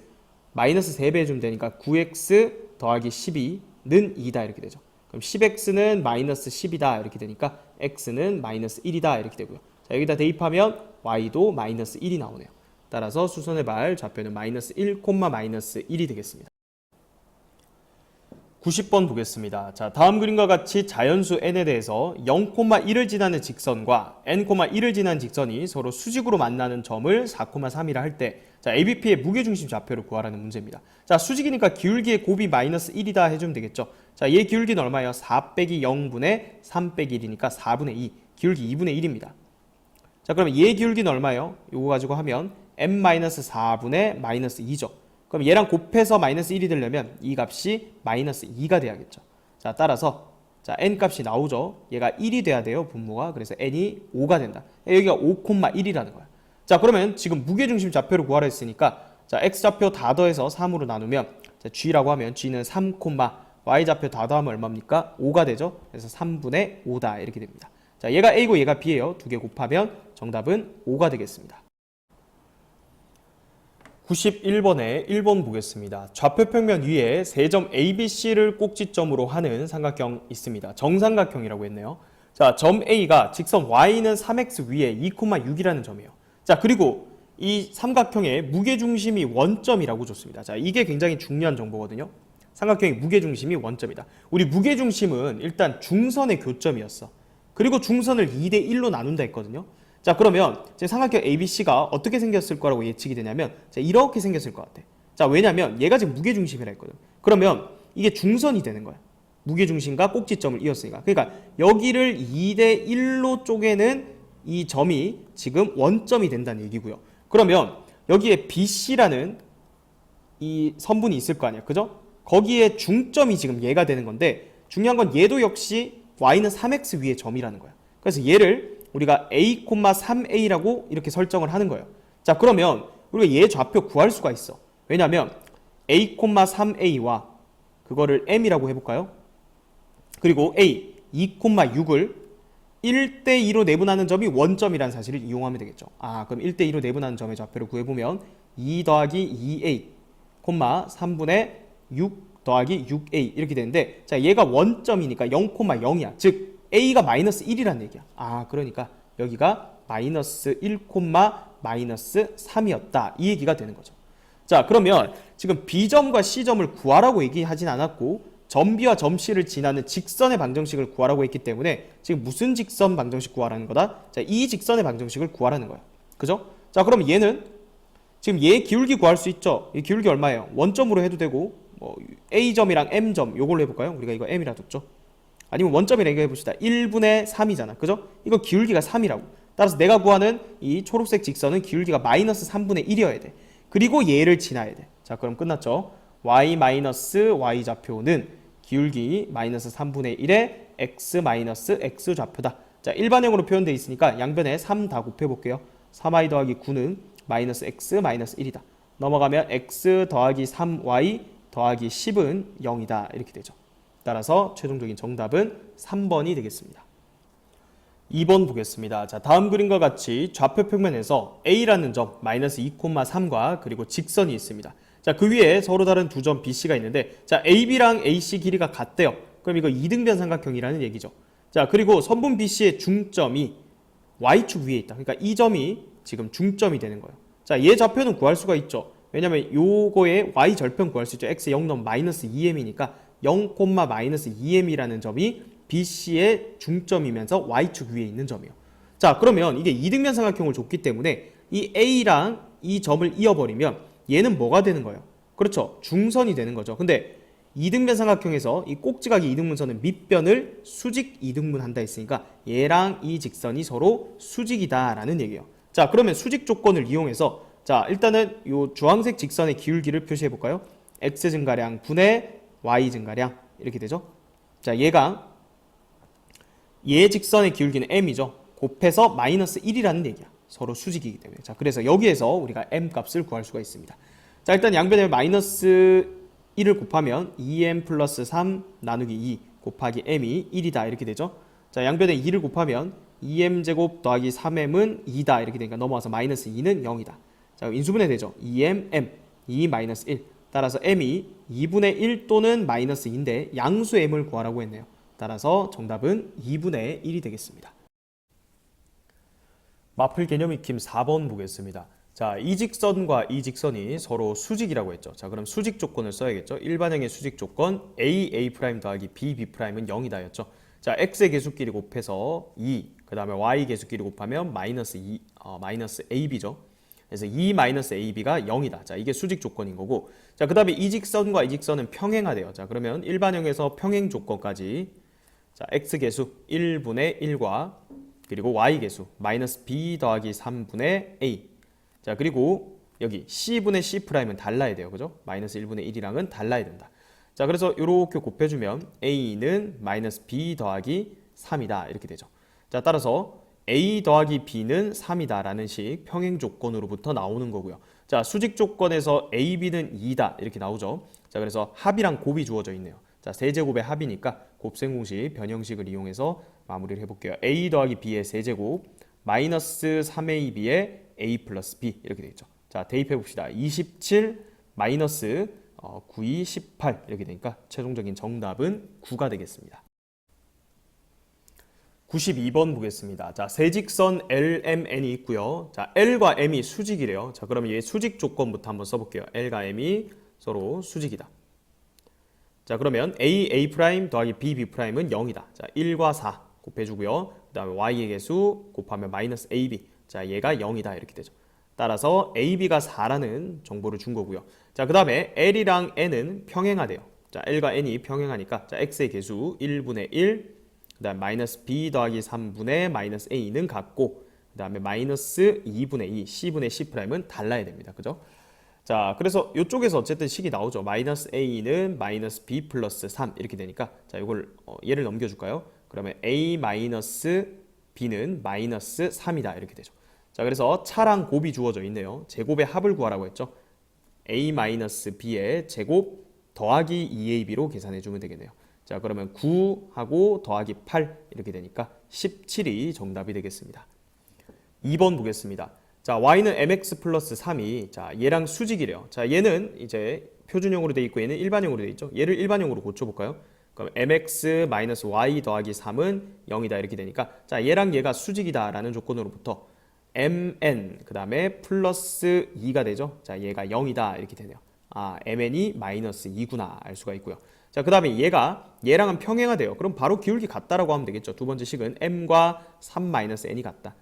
마이너스 3배 해주면 되니까 9x 더하기 12는 2다 이렇게 되죠. 그럼 10x는 마이너스 10이다 이렇게 되니까 x는 마이너스 1이다 이렇게 되고요. 자, 여기다 대입하면 y도 마이너스 1이 나오네요. 따라서 수선의 발 좌표는 마이너스 1, 마이너스 1이 되겠습니다. 90번 보겠습니다. 자, 다음 그림과 같이 자연수 n에 대해서 0,1을 지나는 직선과 n,1을 지나는 직선이 서로 수직으로 만나는 점을 4,3이라 할 때 자, ABP의 무게중심 좌표를 구하라는 문제입니다. 자, 수직이니까 기울기의 곱이 마이너스 1이다 해주면 되겠죠. 자, 얘 기울기는 얼마예요? 4 빼기 0분의 3 빼기 1이니까 4분의 2, 기울기 2분의 1입니다. 자, 그러면 얘 기울기는 얼마예요? 요거 가지고 하면 m-4분의 마이너스 2죠. 그럼 얘랑 곱해서 마이너스 1이 되려면 이 값이 마이너스 2가 돼야겠죠. 자, 따라서 자, n 값이 나오죠. 얘가 1이 돼야 돼요, 분모가. 그래서 n이 5가 된다. 여기가 5,1이라는 거야. 자, 그러면 지금 무게중심 좌표를 구하라 했으니까 자, x좌표 다 더해서 3으로 나누면 자, g라고 하면 g는 3, y좌표 다 더하면 얼마입니까? 5가 되죠. 그래서 3분의 5다 이렇게 됩니다. 자, 얘가 a고 얘가 b예요. 두 개 곱하면 정답은 5가 되겠습니다. 91번에 1번 보겠습니다. 좌표평면 위에 세 점 ABC를 꼭지점으로 하는 삼각형 있습니다. 정삼각형이라고 했네요. 자, 점 A가 직선 y는 3x 위에 2,6이라는 점이에요. 자, 그리고 이 삼각형의 무게중심이 원점이라고 줬습니다. 자, 이게 굉장히 중요한 정보거든요. 삼각형의 무게중심이 원점이다. 우리 무게중심은 일단 중선의 교점이었어. 그리고 중선을 2대 1로 나눈다 했거든요. 자, 그러면 제 삼각형 ABC가 어떻게 생겼을 거라고 예측이 되냐면 자, 이렇게 생겼을 것 같아. 자, 왜냐면 얘가 지금 무게중심이라 했거든. 그러면 이게 중선이 되는 거야. 무게중심과 꼭지점을 이었으니까. 그러니까 여기를 2대 1로 쪼개는 이 점이 지금 원점이 된다는 얘기고요. 그러면 여기에 BC라는 이 선분이 있을 거 아니야. 그죠? 거기에 중점이 지금 얘가 되는 건데 중요한 건 얘도 역시 y는 3x 위의 점이라는 거야. 그래서 얘를 우리가 a, 3a라고 이렇게 설정을 하는 거예요. 자, 그러면 우리가 얘 좌표 구할 수가 있어. 왜냐면 a, 3a와 그거를 m이라고 해볼까요? 그리고 a, 2,6을 1대2로 내분하는 점이 원점이라는 사실을 이용하면 되겠죠. 아, 그럼 1대2로 내분하는 점의 좌표를 구해보면 2 더하기 2a, 3분의 6 더하기 6a 이렇게 되는데 자, 얘가 원점이니까 0,0이야. 즉 a가 마이너스 1이라는 얘기야. 아, 그러니까 여기가 마이너스 1, 마이너스 3이었다. 이 얘기가 되는 거죠. 자, 그러면 지금 B점과 C점을 구하라고 얘기하진 않았고 점 B와 점 C를 지나는 직선의 방정식을 구하라고 했기 때문에 지금 무슨 직선 방정식 구하라는 거다? 자, 이 직선의 방정식을 구하라는 거야. 그죠? 자, 그럼 얘는 지금 얘 기울기 구할 수 있죠? 이 기울기 얼마예요? 원점으로 해도 되고 뭐 A점이랑 M점 요걸로 해볼까요? 우리가 이거 M이라 뒀죠? 아니면 원점이라 이거 해봅시다. 1분의 3이잖아. 그죠? 이거 기울기가 3이라고. 따라서 내가 구하는 이 초록색 직선은 기울기가 마이너스 3분의 1이어야 돼. 그리고 얘를 지나야 돼. 자, 그럼 끝났죠? y 마이너스 y 좌표는 기울기 마이너스 3분의 1의 x 마이너스 x 좌표다. 자, 일반형으로 표현되어 있으니까 양변에 3 다 곱해볼게요. 3y 더하기 9는 마이너스 x 마이너스 1이다. 넘어가면 x 더하기 3y 더하기 10은 0이다. 이렇게 되죠. 따라서 최종적인 정답은 3번이 되겠습니다. 2번 보겠습니다. 자, 다음 그림과 같이 좌표 평면에서 A라는 점 마이너스 2,3과 그리고 직선이 있습니다. 자, 그 위에 서로 다른 두 점 BC가 있는데 자, AB랑 AC 길이가 같대요. 그럼 이거 이등변 삼각형이라는 얘기죠. 자, 그리고 선분 BC의 중점이 Y축 위에 있다. 그러니까 이 점이 지금 중점이 되는 거예요. 자, 얘 좌표는 구할 수가 있죠. 왜냐면 요거의 Y 절편 구할 수 있죠. X 0 넘 마이너스 2m이니까 0, 마이너스 2m이라는 점이 BC의 중점이면서 Y축 위에 있는 점이에요. 자, 그러면 이게 이등변 삼각형을 줬기 때문에 이 A랑 이 점을 이어버리면 얘는 뭐가 되는 거예요? 그렇죠. 중선이 되는 거죠. 근데 이등변 삼각형에서 이 꼭지각의 이등분선은 밑변을 수직 이등분 한다 했으니까 얘랑 이 직선이 서로 수직이다 라는 얘기예요. 자, 그러면 수직 조건을 이용해서 자, 일단은 요 주황색 직선의 기울기를 표시해 볼까요? x 증가량 분의 y 증가량 이렇게 되죠. 자, 얘 직선의 기울기는 m이죠. 곱해서 마이너스 1이라는 얘기야. 서로 수직이기 때문에. 자, 그래서 여기에서 우리가 m 값을 구할 수가 있습니다. 자, 일단 양변에 마이너스 1을 곱하면 2m 플러스 3 나누기 2 곱하기 m이 1이다 이렇게 되죠. 자, 양변에 2를 곱하면 2m 제곱 더하기 3m은 2다 이렇게 되니까 넘어와서 마이너스 2는 0이다. 자, 인수분해 되죠. 2m, m, 2 마이너스 1. 따라서 m이 2분의 1 또는 마이너스 2인데 양수 m을 구하라고 했네요. 따라서 정답은 2분의 1이 되겠습니다. 마플 개념 익힘 4번 보겠습니다. 자, 이 직선과 이 직선이 서로 수직이라고 했죠. 자, 그럼 수직 조건을 써야겠죠. 일반형의 수직 조건 a 더하기 b는 0이다 였죠. 자, x의 계수끼리 곱해서 2, 그 다음에 y 계수끼리 곱하면 마이너스 ab죠. 그래서 2 마이너스 ab가 0이다. 자, 이게 수직 조건인 거고. 자, 그 다음에 이 직선과 이 직선은 평행하대요. 자, 그러면 일반형에서 평행 조건까지 자, x계수 1분의 1과 그리고 y계수 마이너스 b 더하기 3분의 a. 자, 그리고 여기 c분의 c'은 달라야 돼요. 그죠? 마이너스 1분의 1이랑은 달라야 된다. 자, 그래서 이렇게 곱해주면 a는 마이너스 b 더하기 3이다. 이렇게 되죠. 자, 따라서 a 더하기 b는 3이다 라는 식 평행 조건으로부터 나오는 거고요. 자, 수직 조건에서 a, b는 2다 이렇게 나오죠. 자, 그래서 합이랑 곱이 주어져 있네요. 자, 세제곱의 합이니까 곱셈 공식 변형식을 이용해서 마무리를 해볼게요. a 더하기 b의 세제곱 마이너스 3ab의 a 플러스 b 이렇게 되겠죠. 자, 대입해 봅시다. 27 마이너스 92, 18 이렇게 되니까 최종적인 정답은 9가 되겠습니다. 92번 보겠습니다. 자, 세 직선 LMN이 있고요. 자, L과 M이 수직이래요. 자, 그러면 얘 수직 조건부터 한번 써볼게요. L과 M이 서로 수직이다. 자, 그러면 A 더하기 B'은 0이다. 자, 1과 4 곱해주고요. 그 다음에 Y의 개수 곱하면 마이너스 AB. 자, 얘가 0이다. 이렇게 되죠. 따라서 AB가 4라는 정보를 준 거고요. 자, 그 다음에 L이랑 N은 평행하대요. 자, L과 N이 평행하니까 자, X의 개수 1분의 1, 그 다음 마이너스 B 더하기 3분의 마이너스 A는 같고, 그 다음에 마이너스 2분의 2, C분의 C'은 달라야 됩니다. 그죠? 자, 그래서 이쪽에서 어쨌든 식이 나오죠. 마이너스 A는 마이너스 B 플러스 3 이렇게 되니까 자, 이걸 얘를 넘겨줄까요? 그러면 A 마이너스 B는 마이너스 3이다 이렇게 되죠. 자, 그래서 차랑 곱이 주어져 있네요. 제곱의 합을 구하라고 했죠. A 마이너스 B의 제곱 더하기 2AB로 계산해 주면 되겠네요. 자, 그러면 9하고 더하기 8 이렇게 되니까 17이 정답이 되겠습니다. 2번 보겠습니다. 자, y는 mx 플러스 3이 자, 얘랑 수직이래요. 자, 얘는 이제 표준형으로 돼 있고 얘는 일반형으로 돼 있죠. 얘를 일반형으로 고쳐볼까요? 그럼 mx 마이너스 y 더하기 3은 0이다 이렇게 되니까 자, 얘랑 얘가 수직이다 라는 조건으로부터 mn 그 다음에 플러스 2가 되죠. 자, 얘가 0이다 이렇게 되네요. 아, mn이 마이너스 2구나 알 수가 있고요. 자, 그 다음에 얘랑은 평행하대요. 그럼 바로 기울기 같다라고 하면 되겠죠. 두 번째 식은 m과 3 마이너스 n이 같다.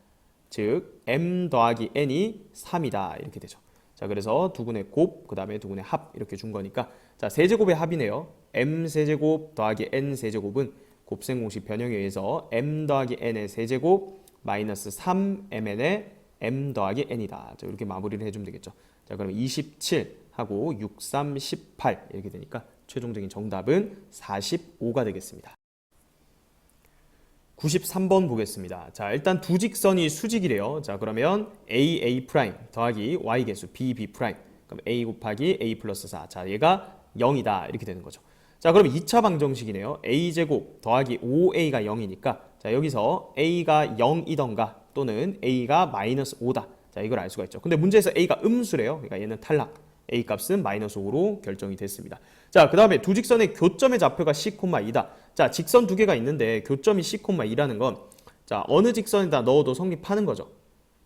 즉 m 더하기 n이 3이다 이렇게 되죠. 자, 그래서 두근의 곱, 그 다음에 두근의 합 이렇게 준 거니까 자, 세제곱의 합이네요. m 세제곱 더하기 n 세제곱은 곱셈 공식 변형에 의해서 m 더하기 n의 세제곱 마이너스 3mn의 m 더하기 n이다. 자, 이렇게 마무리를 해주면 되겠죠. 자, 그럼 27하고 6, 3, 18 이렇게 되니까 최종적인 정답은 45가 되겠습니다. 93번 보겠습니다. 자, 일단 두 직선이 수직이래요. 자, 그러면 AA' 더하기 Y개수 BB'. 그럼 A 곱하기 A 플러스 4. 자, 얘가 0이다. 이렇게 되는 거죠. 자, 그럼 2차 방정식이네요. A제곱 더하기 5A가 0이니까 자, 여기서 A가 0이던가 또는 A가 마이너스 5다. 자, 이걸 알 수가 있죠. 근데 문제에서 A가 음수래요. 그러니까 얘는 탈락. A 값은 마이너스 5로 결정이 됐습니다. 자, 그 다음에 두 직선의 교점의 좌표가 C,2다. 자, 직선 두 개가 있는데 교점이 C,2라는 건 자, 어느 직선에다 넣어도 성립하는 거죠.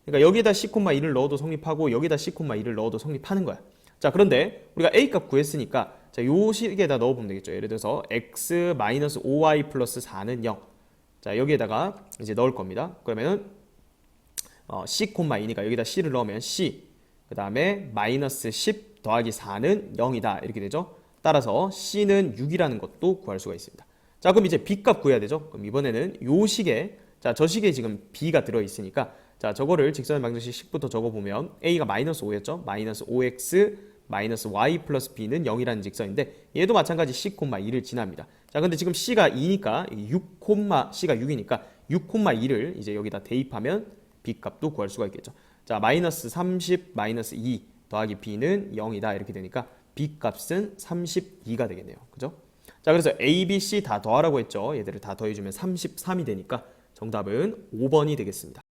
그러니까 여기에다 C,2를 넣어도 성립하고 여기에다 C,2를 넣어도 성립하는 거야. 자, 그런데 우리가 A 값 구했으니까 자, 요 식에다 넣어보면 되겠죠. 예를 들어서 X 마이너스 5Y 플러스 4는 0. 자, 여기에다가 이제 넣을 겁니다. 그러면은 C,2니까 여기다 C를 넣으면 C, 그 다음에 마이너스 10 더하기 4는 0이다 이렇게 되죠. 따라서 C는 6이라는 것도 구할 수가 있습니다. 자, 그럼 이제 B 값 구해야 되죠. 그럼 이번에는 요 식에 자, 저 식에 지금 B가 들어있으니까 자, 저거를 직선의 방정식 식부터 적어보면 A가 마이너스 5였죠. 마이너스 5X 마이너스 Y 플러스 B는 0이라는 직선인데 얘도 마찬가지 C,2를 지납니다. 자, 근데 지금 C가 2니까 C가 6이니까 6,2를 이제 여기다 대입하면 B 값도 구할 수가 있겠죠. 자, 마이너스 30 마이너스 2 더하기 B는 0이다 이렇게 되니까 B 값은 32가 되겠네요. 그죠? 자, 그래서 A, B, C 다 더하라고 했죠. 얘들을 다 더해주면 33이 되니까 정답은 5번이 되겠습니다.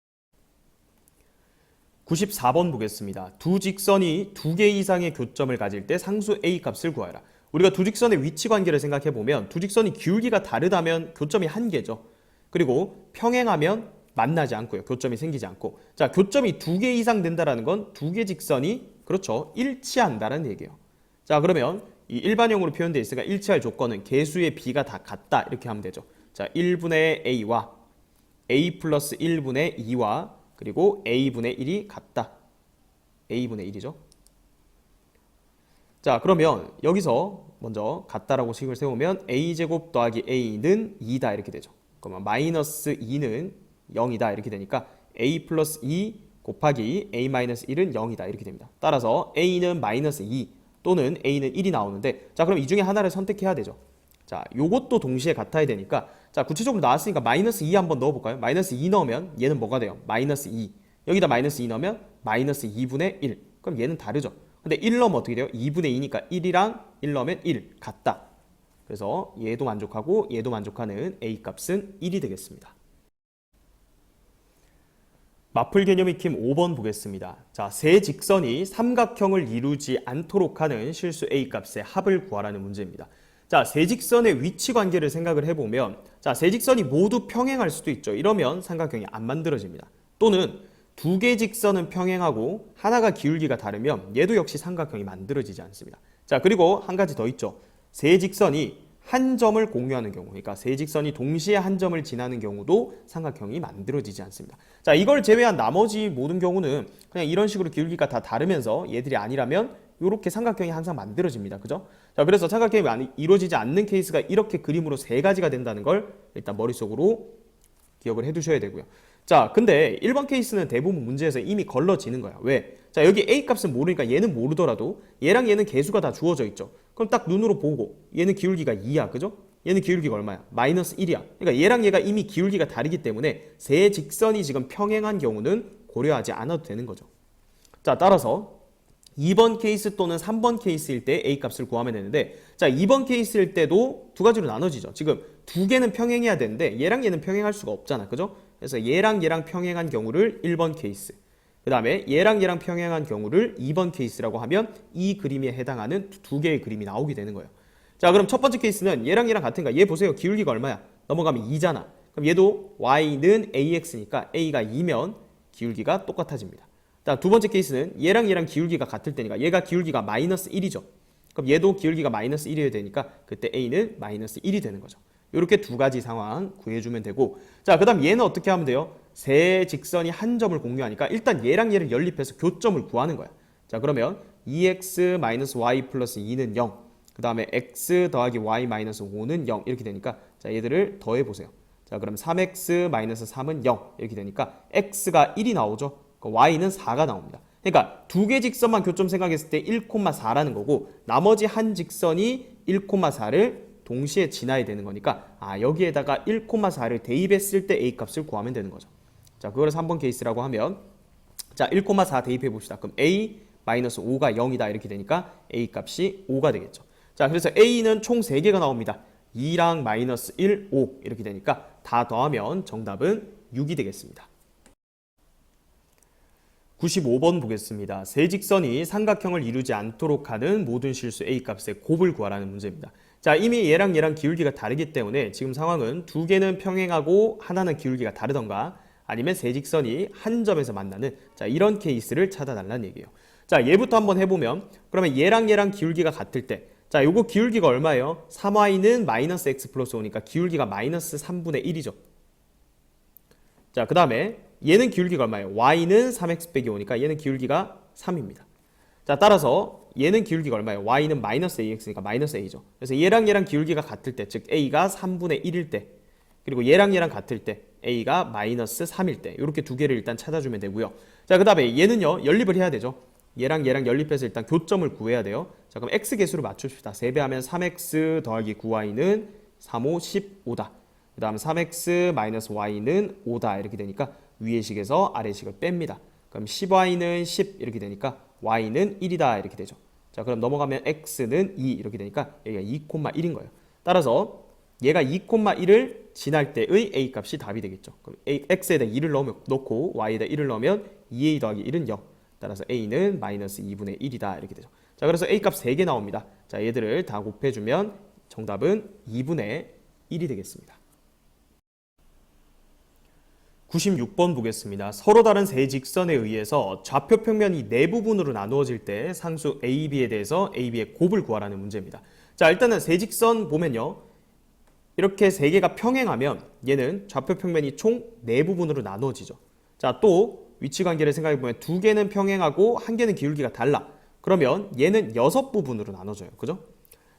94번 보겠습니다. 두 직선이 두 개 이상의 교점을 가질 때 상수 A 값을 구하라. 우리가 두 직선의 위치 관계를 생각해 보면 두 직선이 기울기가 다르다면 교점이 한 개죠. 그리고 평행하면 만나지 않고요. 교점이 생기지 않고. 자, 교점이 두 개 이상 된다라는 건 두 개 직선이 그렇죠. 일치한다는 얘기예요. 자, 그러면 이 일반형으로 표현되어 있으니까 일치할 조건은 개수의 B가 다 같다 이렇게 하면 되죠. 자, 1분의 A와 A 플러스 1분의 2와 그리고 A분의 1이 같다. A분의 1이죠. 자, 그러면 여기서 먼저 같다라고 식을 세우면 A제곱 더하기 A는 2다 이렇게 되죠. 그러면 마이너스 2는 0이다 이렇게 되니까 A 플러스 2 곱하기 A 마이너스 1은 0이다 이렇게 됩니다. 따라서 A는 마이너스 2 또는 A는 1이 나오는데 자, 그럼 이 중에 하나를 선택해야 되죠. 자, 요것도 동시에 같아야 되니까 자, 구체적으로 나왔으니까 마이너스 2 한번 넣어볼까요? 마이너스 2 넣으면 얘는 뭐가 돼요? 마이너스 2. 여기다 마이너스 2 넣으면 마이너스 2분의 1. 그럼 얘는 다르죠. 근데 1 넣으면 어떻게 돼요? 2분의 2니까 1이랑 1 넣으면 1. 같다. 그래서 얘도 만족하고 얘도 만족하는 A 값은 1이 되겠습니다. 마플 개념 익힘 5번 보겠습니다. 자, 세 직선이 삼각형을 이루지 않도록 하는 실수 A 값의 합을 구하라는 문제입니다. 자, 세 직선의 위치 관계를 생각을 해보면 자, 세 직선이 모두 평행할 수도 있죠. 이러면 삼각형이 안 만들어집니다. 또는 두 개 직선은 평행하고 하나가 기울기가 다르면 얘도 역시 삼각형이 만들어지지 않습니다. 자, 그리고 한 가지 더 있죠. 세 직선이 한 점을 공유하는 경우, 그러니까 세 직선이 동시에 한 점을 지나는 경우도 삼각형이 만들어지지 않습니다. 자, 이걸 제외한 나머지 모든 경우는 그냥 이런 식으로 기울기가 다 다르면서 얘들이 아니라면 이렇게 삼각형이 항상 만들어집니다. 그죠? 자, 그래서 삼각형이 이루어지지 않는 케이스가 이렇게 그림으로 세 가지가 된다는 걸 일단 머릿속으로 기억을 해두셔야 되고요. 자, 근데 1번 케이스는 대부분 문제에서 이미 걸러지는 거야. 왜? 자, 여기 A 값은 모르니까 얘는 모르더라도 얘랑 얘는 계수가 다 주어져 있죠. 그럼 딱 눈으로 보고 얘는 기울기가 2야. 그죠? 얘는 기울기가 얼마야? 마이너스 1이야. 그러니까 얘랑 얘가 이미 기울기가 다르기 때문에 세 직선이 지금 평행한 경우는 고려하지 않아도 되는 거죠. 자, 따라서 2번 케이스 또는 3번 케이스일 때 A 값을 구하면 되는데, 자, 2번 케이스일 때도 두 가지로 나눠지죠. 지금 두 개는 평행해야 되는데 얘랑 얘는 평행할 수가 없잖아. 그죠? 그래서 얘랑 얘랑 평행한 경우를 1번 케이스, 그 다음에 얘랑 얘랑 평행한 경우를 2번 케이스라고 하면 이 그림에 해당하는 두 개의 그림이 나오게 되는 거예요. 자, 그럼 첫 번째 케이스는 얘랑 얘랑 같은가? 얘 보세요. 기울기가 얼마야? 넘어가면 2잖아. 그럼 얘도 y는 ax니까 a가 2면 기울기가 똑같아집니다. 자, 두 번째 케이스는 얘랑 얘랑 기울기가 같을 때니까 얘가 기울기가 마이너스 1이죠. 그럼 얘도 기울기가 마이너스 1이어야 되니까 그때 a는 마이너스 1이 되는 거죠. 이렇게 두 가지 상황 구해주면 되고, 자, 그 다음 얘는 어떻게 하면 돼요? 세 직선이 한 점을 공유하니까 일단 얘랑 얘를 연립해서 교점을 구하는 거야. 자, 그러면 2x-y 플러스 2는 0, 그 다음에 x 더하기 y 마이너스 5는 0 이렇게 되니까 자, 얘들을 더해보세요. 자, 그럼 3x-3은 0 이렇게 되니까 x가 1이 나오죠. y는 4가 나옵니다. 그러니까 두 개 직선만 교점 생각했을 때 1,4라는 거고 나머지 한 직선이 1,4를 동시에 지나야 되는 거니까 여기에다가 1,4를 대입했을 때 A 값을 구하면 되는 거죠. 자, 그걸 3번 케이스라고 하면 자, 1,4 대입해 봅시다. 그럼 A-5가 0이다 이렇게 되니까 A 값이 5가 되겠죠. 자, 그래서 A는 총 3개가 나옵니다. 2랑 마이너스 1, 5 이렇게 되니까 다 더하면 정답은 6이 되겠습니다. 95번 보겠습니다. 세 직선이 삼각형을 이루지 않도록 하는 모든 실수 A 값의 곱을 구하라는 문제입니다. 자, 이미 얘랑 얘랑 기울기가 다르기 때문에 지금 상황은 두 개는 평행하고 하나는 기울기가 다르던가 아니면 세 직선이 한 점에서 만나는 자, 이런 케이스를 찾아달라는 얘기예요. 자, 얘부터 한번 해보면 그러면 얘랑 얘랑 기울기가 같을 때 자, 요거 기울기가 얼마예요? 3y는 마이너스 x 플러스 5니까 기울기가 마이너스 3분의 1이죠. 자, 그 다음에 얘는 기울기가 얼마예요? y는 3x 빼기 5니까 얘는 기울기가 3입니다. 자, 따라서 얘는 기울기가 얼마예요? y는 마이너스 ax니까 마이너스 a죠. 그래서 얘랑 얘랑 기울기가 같을 때, 즉 a가 3분의 1일 때, 그리고 얘랑 얘랑 같을 때 a가 마이너스 3일 때 이렇게 두 개를 일단 찾아주면 되고요. 자, 그 다음에 얘는요 연립을 해야 되죠. 얘랑 얘랑 연립해서 일단 교점을 구해야 돼요. 자, 그럼 x 개수를 맞춥시다. 3배하면 3x 더하기 9y는 3, 5, 15다. 그 다음 3x 마이너스 y는 5다 이렇게 되니까 위의 식에서 아래 식을 뺍니다. 그럼 10y는 10 이렇게 되니까 y는 1이다 이렇게 되죠. 자, 그럼 넘어가면 x는 2 이렇게 되니까 여기가 2,1인 거예요. 따라서 얘가 2,1을 지날 때의 a 값이 답이 되겠죠. 그럼 x에다 2를 넣고 y에다 1을 넣으면 2a 더하기 1은 0. 따라서 a는 마이너스 2분의 1이다 이렇게 되죠. 자, 그래서 a 값 3개 나옵니다. 자, 얘들을 다 곱해주면 정답은 2분의 1이 되겠습니다. 96번 보겠습니다. 서로 다른 세 직선에 의해서 좌표 평면이 네 부분으로 나누어질 때 상수 AB에 대해서 AB의 곱을 구하라는 문제입니다. 자, 일단은 세 직선 보면요. 이렇게 세 개가 평행하면 얘는 좌표 평면이 총 네 부분으로 나누어지죠. 자, 또 위치 관계를 생각해 보면 두 개는 평행하고 한 개는 기울기가 달라. 그러면 얘는 6부분으로 나눠져요. 그죠?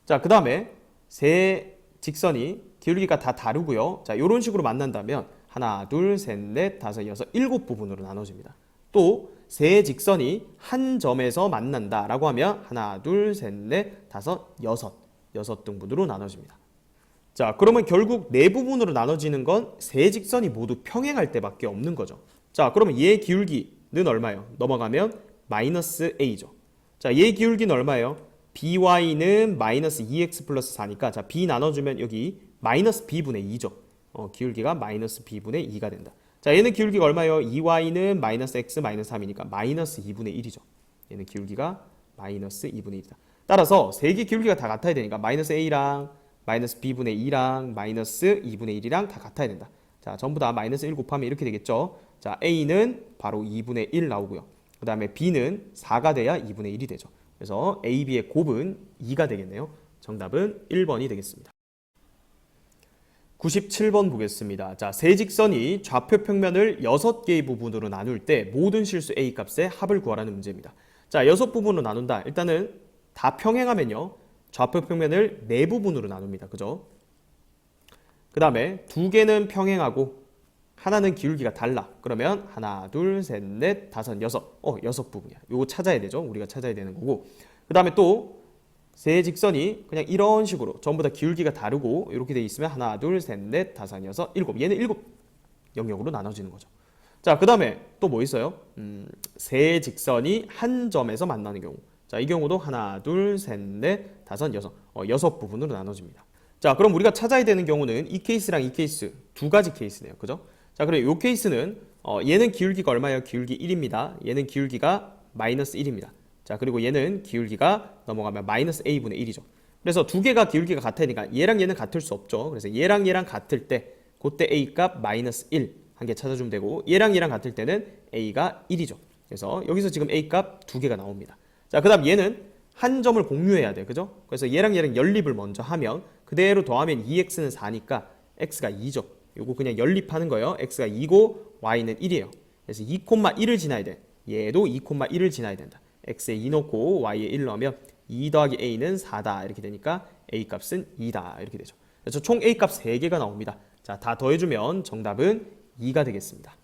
자, 그 다음에 세 직선이 기울기가 다 다르고요. 자, 이런 식으로 만난다면 하나, 둘, 셋, 넷, 다섯, 여섯, 7부분으로 나눠집니다. 또 세 직선이 한 점에서 만난다라고 하면 하나, 둘, 셋, 넷, 다섯, 여섯 등분으로 나눠집니다. 자, 그러면 결국 네 부분으로 나눠지는 건 세 직선이 모두 평행할 때밖에 없는 거죠. 자, 그러면 얘 기울기는 얼마예요? 넘어가면 마이너스 a죠. 자, 얘 기울기는 얼마예요? by는 마이너스 2x 플러스 4니까 자, b 나눠주면 여기 마이너스 b분의 2죠. 기울기가 마이너스 b분의 2가 된다. 자, 얘는 기울기가 얼마예요? 2y는 마이너스 x 마이너스 3이니까 마이너스 2분의 1이죠. 얘는 기울기가 마이너스 2분의 1이다. 따라서 세 개 기울기가 다 같아야 되니까 마이너스 a랑 마이너스 b분의 2랑 마이너스 2분의 1이랑 다 같아야 된다. 자, 전부 다 마이너스 1 곱하면 이렇게 되겠죠. 자, a는 바로 2분의 1 나오고요. 그 다음에 b는 4가 돼야 2분의 1이 되죠. 그래서 a, b의 곱은 2가 되겠네요. 정답은 1번이 되겠습니다. 97번 보겠습니다. 자, 세 직선이 좌표 평면을 6개의 부분으로 나눌 때 모든 실수 a 값의 합을 구하라는 문제입니다. 자, 6부분으로 나눈다. 일단은 다 평행하면요, 좌표 평면을 4부분으로 나눕니다. 그죠? 그 다음에 2개는 평행하고 하나는 기울기가 달라. 그러면 하나, 둘, 셋, 넷, 다섯, 여섯. 6부분이야. 요거 찾아야 되죠. 우리가 찾아야 되는 거고. 그 다음에 또 세 직선이 그냥 이런 식으로 전부 다 기울기가 다르고 이렇게 돼 있으면 하나, 둘, 셋, 넷, 다섯, 여섯, 일곱. 얘는 7 영역으로 나눠지는 거죠. 자, 그 다음에 또 뭐 있어요? 세 직선이 한 점에서 만나는 경우. 자, 이 경우도 하나, 둘, 셋, 넷, 다섯, 여섯. 6부분으로 나눠집니다. 자, 그럼 우리가 찾아야 되는 경우는 이 케이스랑 이 케이스 두 가지 케이스네요. 그죠? 자, 그럼 이 케이스는 얘는 기울기가 얼마예요? 기울기 1입니다. 얘는 기울기가 마이너스 1입니다. 자, 그리고 얘는 기울기가 넘어가면 마이너스 a분의 1이죠. 그래서 두 개가 기울기가 같으니까 얘랑 얘는 같을 수 없죠. 그래서 얘랑 얘랑 같을 때 그때 a 값 마이너스 1 한 개 찾아주면 되고, 얘랑 얘랑 같을 때는 a가 1이죠. 그래서 여기서 지금 a 값 두 개가 나옵니다. 자, 그 다음 얘는 한 점을 공유해야 돼. 그죠? 그래서 얘랑 얘랑 연립을 먼저 하면 그대로 더하면 2x는 4니까 x가 2죠. 요거 그냥 연립하는 거예요. x가 2고 y는 1이에요. 그래서 2,1을 지나야 돼. 얘도 2,1을 지나야 된다. x에 2 넣고 y에 1 넣으면 2 더하기 a는 4다. 이렇게 되니까 a 값은 2다. 이렇게 되죠. 그래서 총 a 값 3개가 나옵니다. 자, 다 더해주면 정답은 2가 되겠습니다.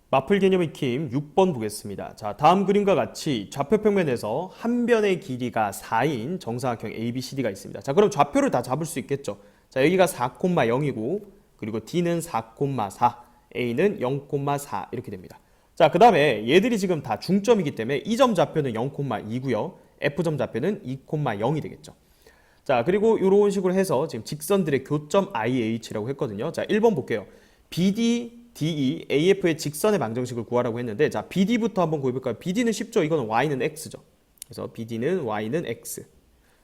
마플 개념 익힘 6번 보겠습니다. 자, 다음 그림과 같이 좌표 평면에서 한 변의 길이가 4인 정사각형 ABCD가 있습니다. 자, 그럼 좌표를 다 잡을 수 있겠죠. 자, 여기가 4,0이고 그리고 D는 4,4, A는 0,4 이렇게 됩니다. 자, 그 다음에 얘들이 지금 다 중점이기 때문에 이 점 좌표는 0,2고요. F점 좌표는 2,0이 되겠죠. 자, 그리고 이런 식으로 해서 지금 직선들의 교점 IH라고 했거든요. 자, 1번 볼게요. BD, DE, AF의 직선의 방정식을 구하라고 했는데, 자, BD부터 한번 구해볼까요? BD는 쉽죠. 이거는 Y는 X죠. 그래서 BD는 Y는 X.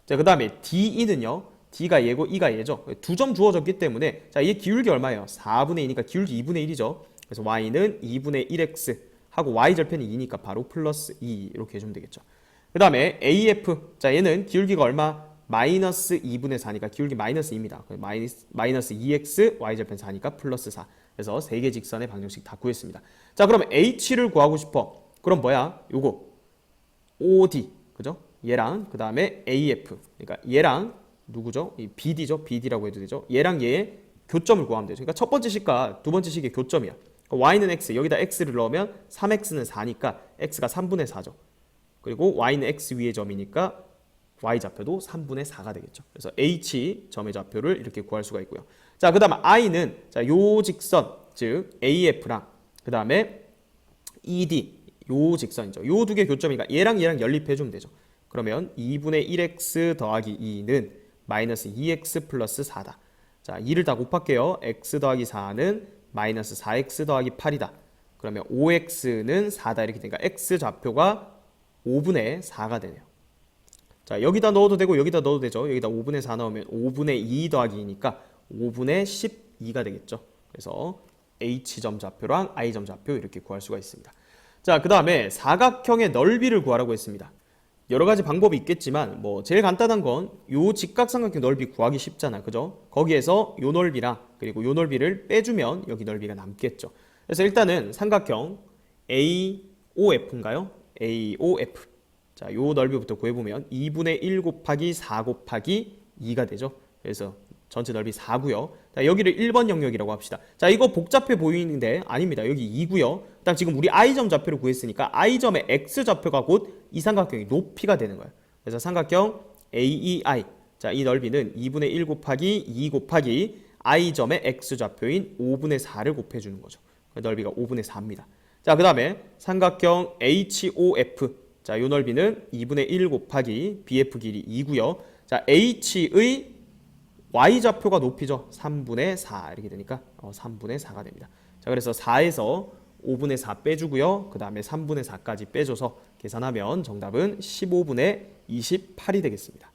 자, 그 다음에 DE는요. D가 얘고 E가 얘죠. 두 점 주어졌기 때문에, 자, 얘 기울기 얼마예요? 4분의 2니까 기울기 2분의 1이죠. 그래서 Y는 2분의 1X 하고 Y 절편이 2니까 바로 플러스 2 이렇게 해주면 되겠죠. 그 다음에 AF, 자, 얘는 기울기가 얼마? 마이너스 2분의 4니까 기울기 마이너스 2입니다. 마이너스 2x, y절편 4니까 플러스 4. 그래서 세 개 직선의 방정식 다 구했습니다. 자, 그러면 h를 구하고 싶어. 그럼 뭐야? 요거 OD, 그죠? 얘랑 그 다음에 AF, 그러니까 얘랑 누구죠? 이 BD죠? BD라고 해도 되죠? 얘랑 얘의 교점을 구하면 되죠. 그러니까 첫 번째 식과 두 번째 식의 교점이야. y는 x, 여기다 x를 넣으면 3x는 4니까 x가 3분의 4죠. 그리고 y는 x 위의 점이니까 y좌표도 3분의 4가 되겠죠. 그래서 h점의 좌표를 이렇게 구할 수가 있고요. 자, 그 다음에 i는 자, 요 직선, 즉 af랑 그 다음에 ed, 요 직선이죠. 요 두 개 교점이니까 얘랑 얘랑 연립해주면 되죠. 그러면 2분의 1x 더하기 2는 마이너스 2x 플러스 4다. 자, 2를 다 곱할게요. x 더하기 4는 마이너스 4x 더하기 8이다. 그러면 5x는 4다. 이렇게 되니까 x 좌표가 5분의 4가 되네요. 자, 여기다 넣어도 되고 여기다 넣어도 되죠. 여기다 5분의 4 넣으면 5분의 2 더하기 2니까 5분의 12가 되겠죠. 그래서 H점 좌표랑 I점 좌표 이렇게 구할 수가 있습니다. 자, 그 다음에 사각형의 넓이를 구하라고 했습니다. 여러 가지 방법이 있겠지만 뭐 제일 간단한 건 요 직각삼각형 넓이 구하기 쉽잖아. 그죠? 거기에서 요 넓이랑 그리고 요 넓이를 빼주면 여기 넓이가 남겠죠. 그래서 일단은 삼각형 AOF인가요? AOF. 자, 요 넓이부터 구해보면 2분의 1 곱하기 4 곱하기 2가 되죠. 그래서 전체 넓이 4고요. 자, 여기를 1번 영역이라고 합시다. 자, 이거 복잡해 보이는데 아닙니다. 여기 2고요. 딱 지금 우리 I점 좌표를 구했으니까 I점의 X좌표가 곧 이 삼각형의 높이가 되는 거예요. 그래서 삼각형 AEI. 자, 이 넓이는 2분의 1 곱하기 2 곱하기 I점의 X좌표인 5분의 4를 곱해주는 거죠. 넓이가 5분의 4입니다. 자, 그 다음에 삼각형 HOF. 자, 요 넓이는 2분의 1 곱하기 BF 길이 2고요. 자, H의 Y좌표가 높이죠. 3분의 4 이렇게 되니까 3분의 4가 됩니다. 자, 그래서 4에서 5분의 4 빼주고요. 그 다음에 3분의 4까지 빼줘서 계산하면 정답은 15분의 28이 되겠습니다.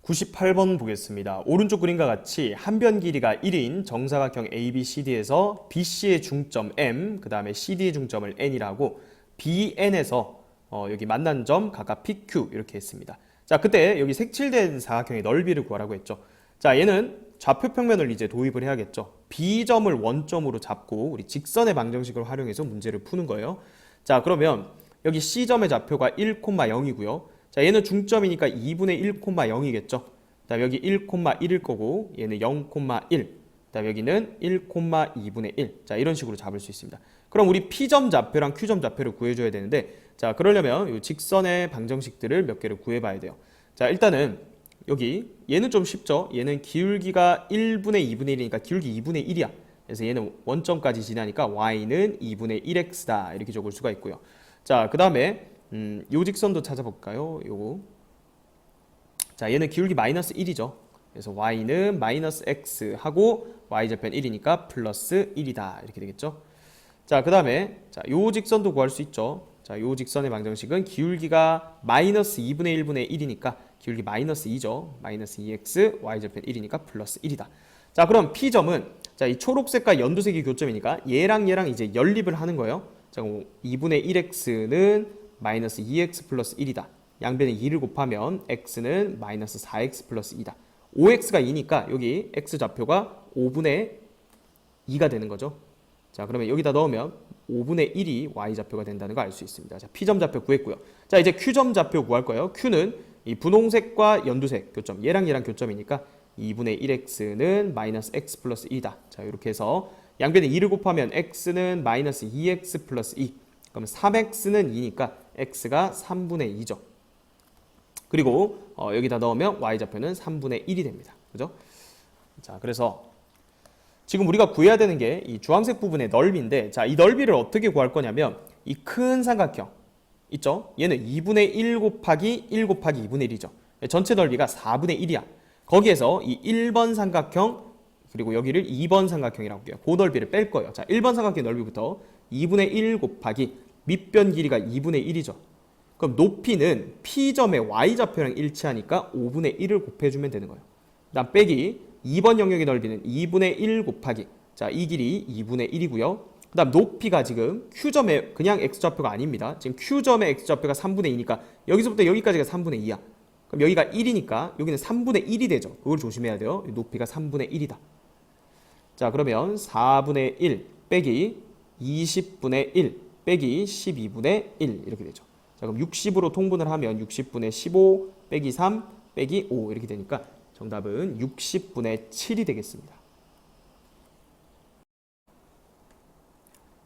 98번 보겠습니다. 오른쪽 그림과 같이 한 변 길이가 1인 정사각형 ABCD에서 BC의 중점 M, 그 다음에 CD의 중점을 N이라고 BN에서 여기 만난 점 각각 PQ 이렇게 했습니다. 자, 그때 여기 색칠된 사각형의 넓이를 구하라고 했죠. 자, 얘는 좌표평면을 이제 도입을 해야겠죠. B점을 원점으로 잡고 우리 직선의 방정식을 활용해서 문제를 푸는 거예요. 자, 그러면 여기 C점의 좌표가 1,0이고요. 자, 얘는 중점이니까 2분의 1,0이겠죠. 그다음 여기 1,1일 거고 얘는 0,1. 그다음 여기는 1,2분의 1. 자, 이런 식으로 잡을 수 있습니다. 그럼 우리 P점 좌표랑 Q점 좌표를 구해줘야 되는데, 자, 그러려면 이 직선의 방정식들을 몇 개를 구해봐야 돼요. 자, 일단은 여기 얘는 좀 쉽죠. 얘는 기울기가 1분의 2분의 1이니까 기울기 2분의 1이야. 그래서 얘는 원점까지 지나니까 y는 2분의 1x다 이렇게 적을 수가 있고요. 자, 그 다음에 요 직선도 찾아볼까요? 요거. 자, 얘는 기울기 마이너스 1이죠. 그래서 y는 마이너스 x 하고 y절편 1이니까 플러스 1이다 이렇게 되겠죠. 자, 그 다음에 요 직선도 구할 수 있죠. 자, 요 직선의 방정식은 기울기가 마이너스 2분의 1분의 1이니까 기울기 마이너스 2죠. 마이너스 2x y절편 1이니까 플러스 1이다. 자, 그럼 P점은 자, 이 초록색과 연두색이 교점이니까 얘랑 이제 연립을 하는 거예요. 자, 2분의 1x는 마이너스 2x 플러스 1이다. 양변에 2를 곱하면 x는 마이너스 4x 플러스 2다. 5x가 2니까 여기 x 좌표가 5분의 2가 되는 거죠. 자, 그러면 여기다 넣으면 5분의 1이 y 좌표가 된다는 거 알 수 있습니다. 자, P점 좌표 구했고요. 자, 이제 Q점 좌표 구할 거예요. Q는 이 분홍색과 연두색 교점, 얘랑 교점이니까 2분의 1x는 마이너스 x 플러스 2다. 자, 이렇게 해서 양변에 2를 곱하면 x는 마이너스 2x 플러스 2. 그럼 3x는 2니까 x가 3분의 2죠. 그리고 여기다 넣으면 y좌표는 3분의 1이 됩니다. 그죠? 자, 그래서 지금 우리가 구해야 되는 게 이 주황색 부분의 넓이인데, 자, 이 넓이를 어떻게 구할 거냐면 이 큰 삼각형 있죠? 얘는 2분의 1 곱하기 1 곱하기 2분의 1이죠. 전체 넓이가 4분의 1이야. 거기에서 이 1번 삼각형 그리고 여기를 2번 삼각형이라고 할게요. 그 넓이를 뺄 거예요. 자, 1번 삼각형 넓이부터 2분의 1 곱하기 밑변 길이가 2분의 1이죠. 그럼 높이는 P점의 Y좌표랑 일치하니까 5분의 1을 곱해주면 되는 거예요. 그 다음 빼기 2번 영역의 넓이는 2분의 1 곱하기, 자, 이 길이 2분의 1이고요. 그 다음 높이가 지금 Q점의 그냥 X좌표가 아닙니다. 지금 Q점의 X좌표가 3분의 2니까 여기서부터 여기까지가 3분의 2야. 그럼 여기가 1이니까 여기는 3분의 1이 되죠. 그걸 조심해야 돼요. 높이가 3분의 1이다. 자, 그러면 4분의 1 빼기 20분의 1 빼기 12분의 1 이렇게 되죠. 자, 그럼 60으로 통분을 하면 60분의 15 빼기 3 빼기 5 이렇게 되니까 정답은 60분의 7이 되겠습니다.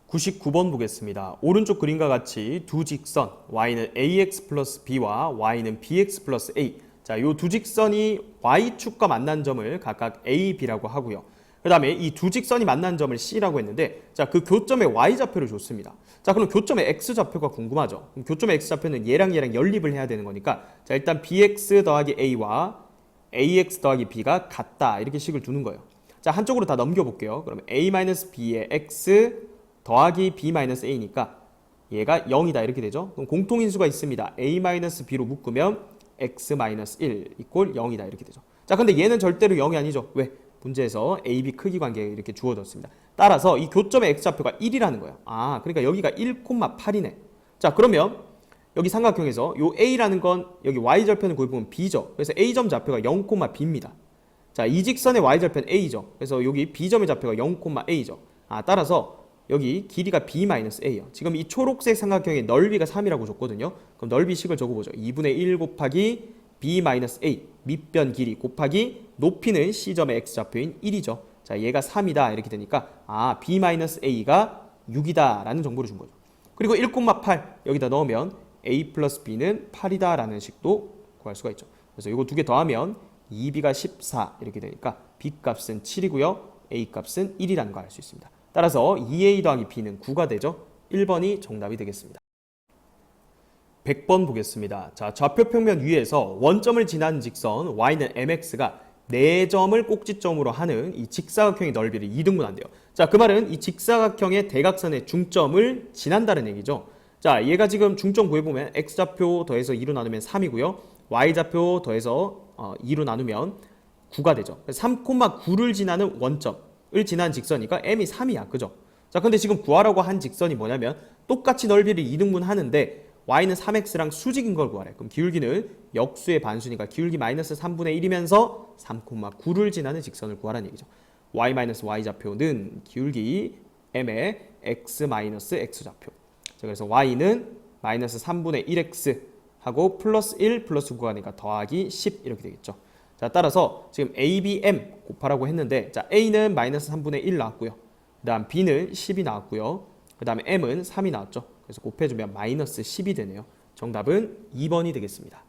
99번 보겠습니다. 오른쪽 그림과 같이 두 직선 y는 ax 플러스 b와 y는 bx 플러스 a. 자, 요 두 직선이 y축과 만난 점을 각각 a, b라고 하고요. 그 다음에 이 두 직선이 만난 점을 c라고 했는데, 자, 그 교점의 y좌표를 줬습니다. 자, 그럼 교점의 x좌표가 궁금하죠. 그럼 교점의 x좌표는 얘랑 연립을 해야 되는 거니까, 자, 일단 bx 더하기 a와 ax 더하기 b가 같다 이렇게 식을 두는 거예요. 자, 한쪽으로 다 넘겨볼게요. 그러면 a-b의 x 더하기 b-a니까 얘가 0이다 이렇게 되죠. 그럼 공통인수가 있습니다. a-b로 묶으면 x-1 이꼴 0이다 이렇게 되죠. 자, 근데 얘는 절대로 0이 아니죠. 왜? 문제에서 a, b 크기 관계 이렇게 주어졌습니다. 따라서 이 교점의 x좌표가 1이라는 거예요. 아, 그러니까 여기가 1,8이네. 자, 그러면 여기 삼각형에서 요 a라는 건 여기 y절편을 구해보면 b죠. 그래서 a점 좌표가 0,b입니다. 자, 이 직선의 y절편 a죠. 그래서 여기 b점의 좌표가 0,a죠. 아, 따라서 여기 길이가 b-a예요. 지금 이 초록색 삼각형의 넓이가 3이라고 줬거든요. 그럼 넓이식을 적어보죠. 2분의 1 곱하기 b-a 밑변 길이 곱하기 높이는 c점의 x좌표인 1이죠. 자, 얘가 3이다 이렇게 되니까 아, b-a가 6이다 라는 정보를 준 거죠. 그리고 1,8 여기다 넣으면 a 플러스 b는 8이다 라는 식도 구할 수가 있죠. 그래서 이거 두 개 더하면 2b가 14 이렇게 되니까 b 값은 7이고요. a 값은 1이라는 거 알 수 있습니다. 따라서 2a 더하기 b는 9가 되죠. 1번이 정답이 되겠습니다. 100번 보겠습니다. 자, 좌표 평면 위에서 원점을 지나는 직선 y는 mx가 4점을 꼭지점으로 하는 이 직사각형의 넓이를 2등분한대요. 자, 그 말은 이 직사각형의 대각선의 중점을 지난다는 얘기죠. 자, 얘가 지금 중점 구해보면 x좌표 더해서 2로 나누면 3이고요. y좌표 더해서 2로 나누면 9가 되죠. 3,9를 지나는 원점을 지난 직선이니까 m이 3이야. 그죠? 자, 근데 지금 구하라고 한 직선이 뭐냐면 똑같이 넓이를 2등분 하는데 y는 3x랑 수직인 걸 구하래. 그럼 기울기는 역수의 반수니까 기울기 마이너스 3분의 1이면서 3,9를 지나는 직선을 구하라는 얘기죠. y-y 좌표는 기울기 m의 x-x 좌표. 자, 그래서 y는 마이너스 3분의 1x 하고 플러스 1 플러스 9가 되니까 더하기 10 이렇게 되겠죠. 자, 따라서 지금 a, b, m 곱하라고 했는데 자, a는 마이너스 3분의 1 나왔고요. 그 다음 b는 10이 나왔고요. 그 다음에 m은 3이 나왔죠. 그래서 곱해주면 마이너스 10이 되네요. 정답은 2번이 되겠습니다.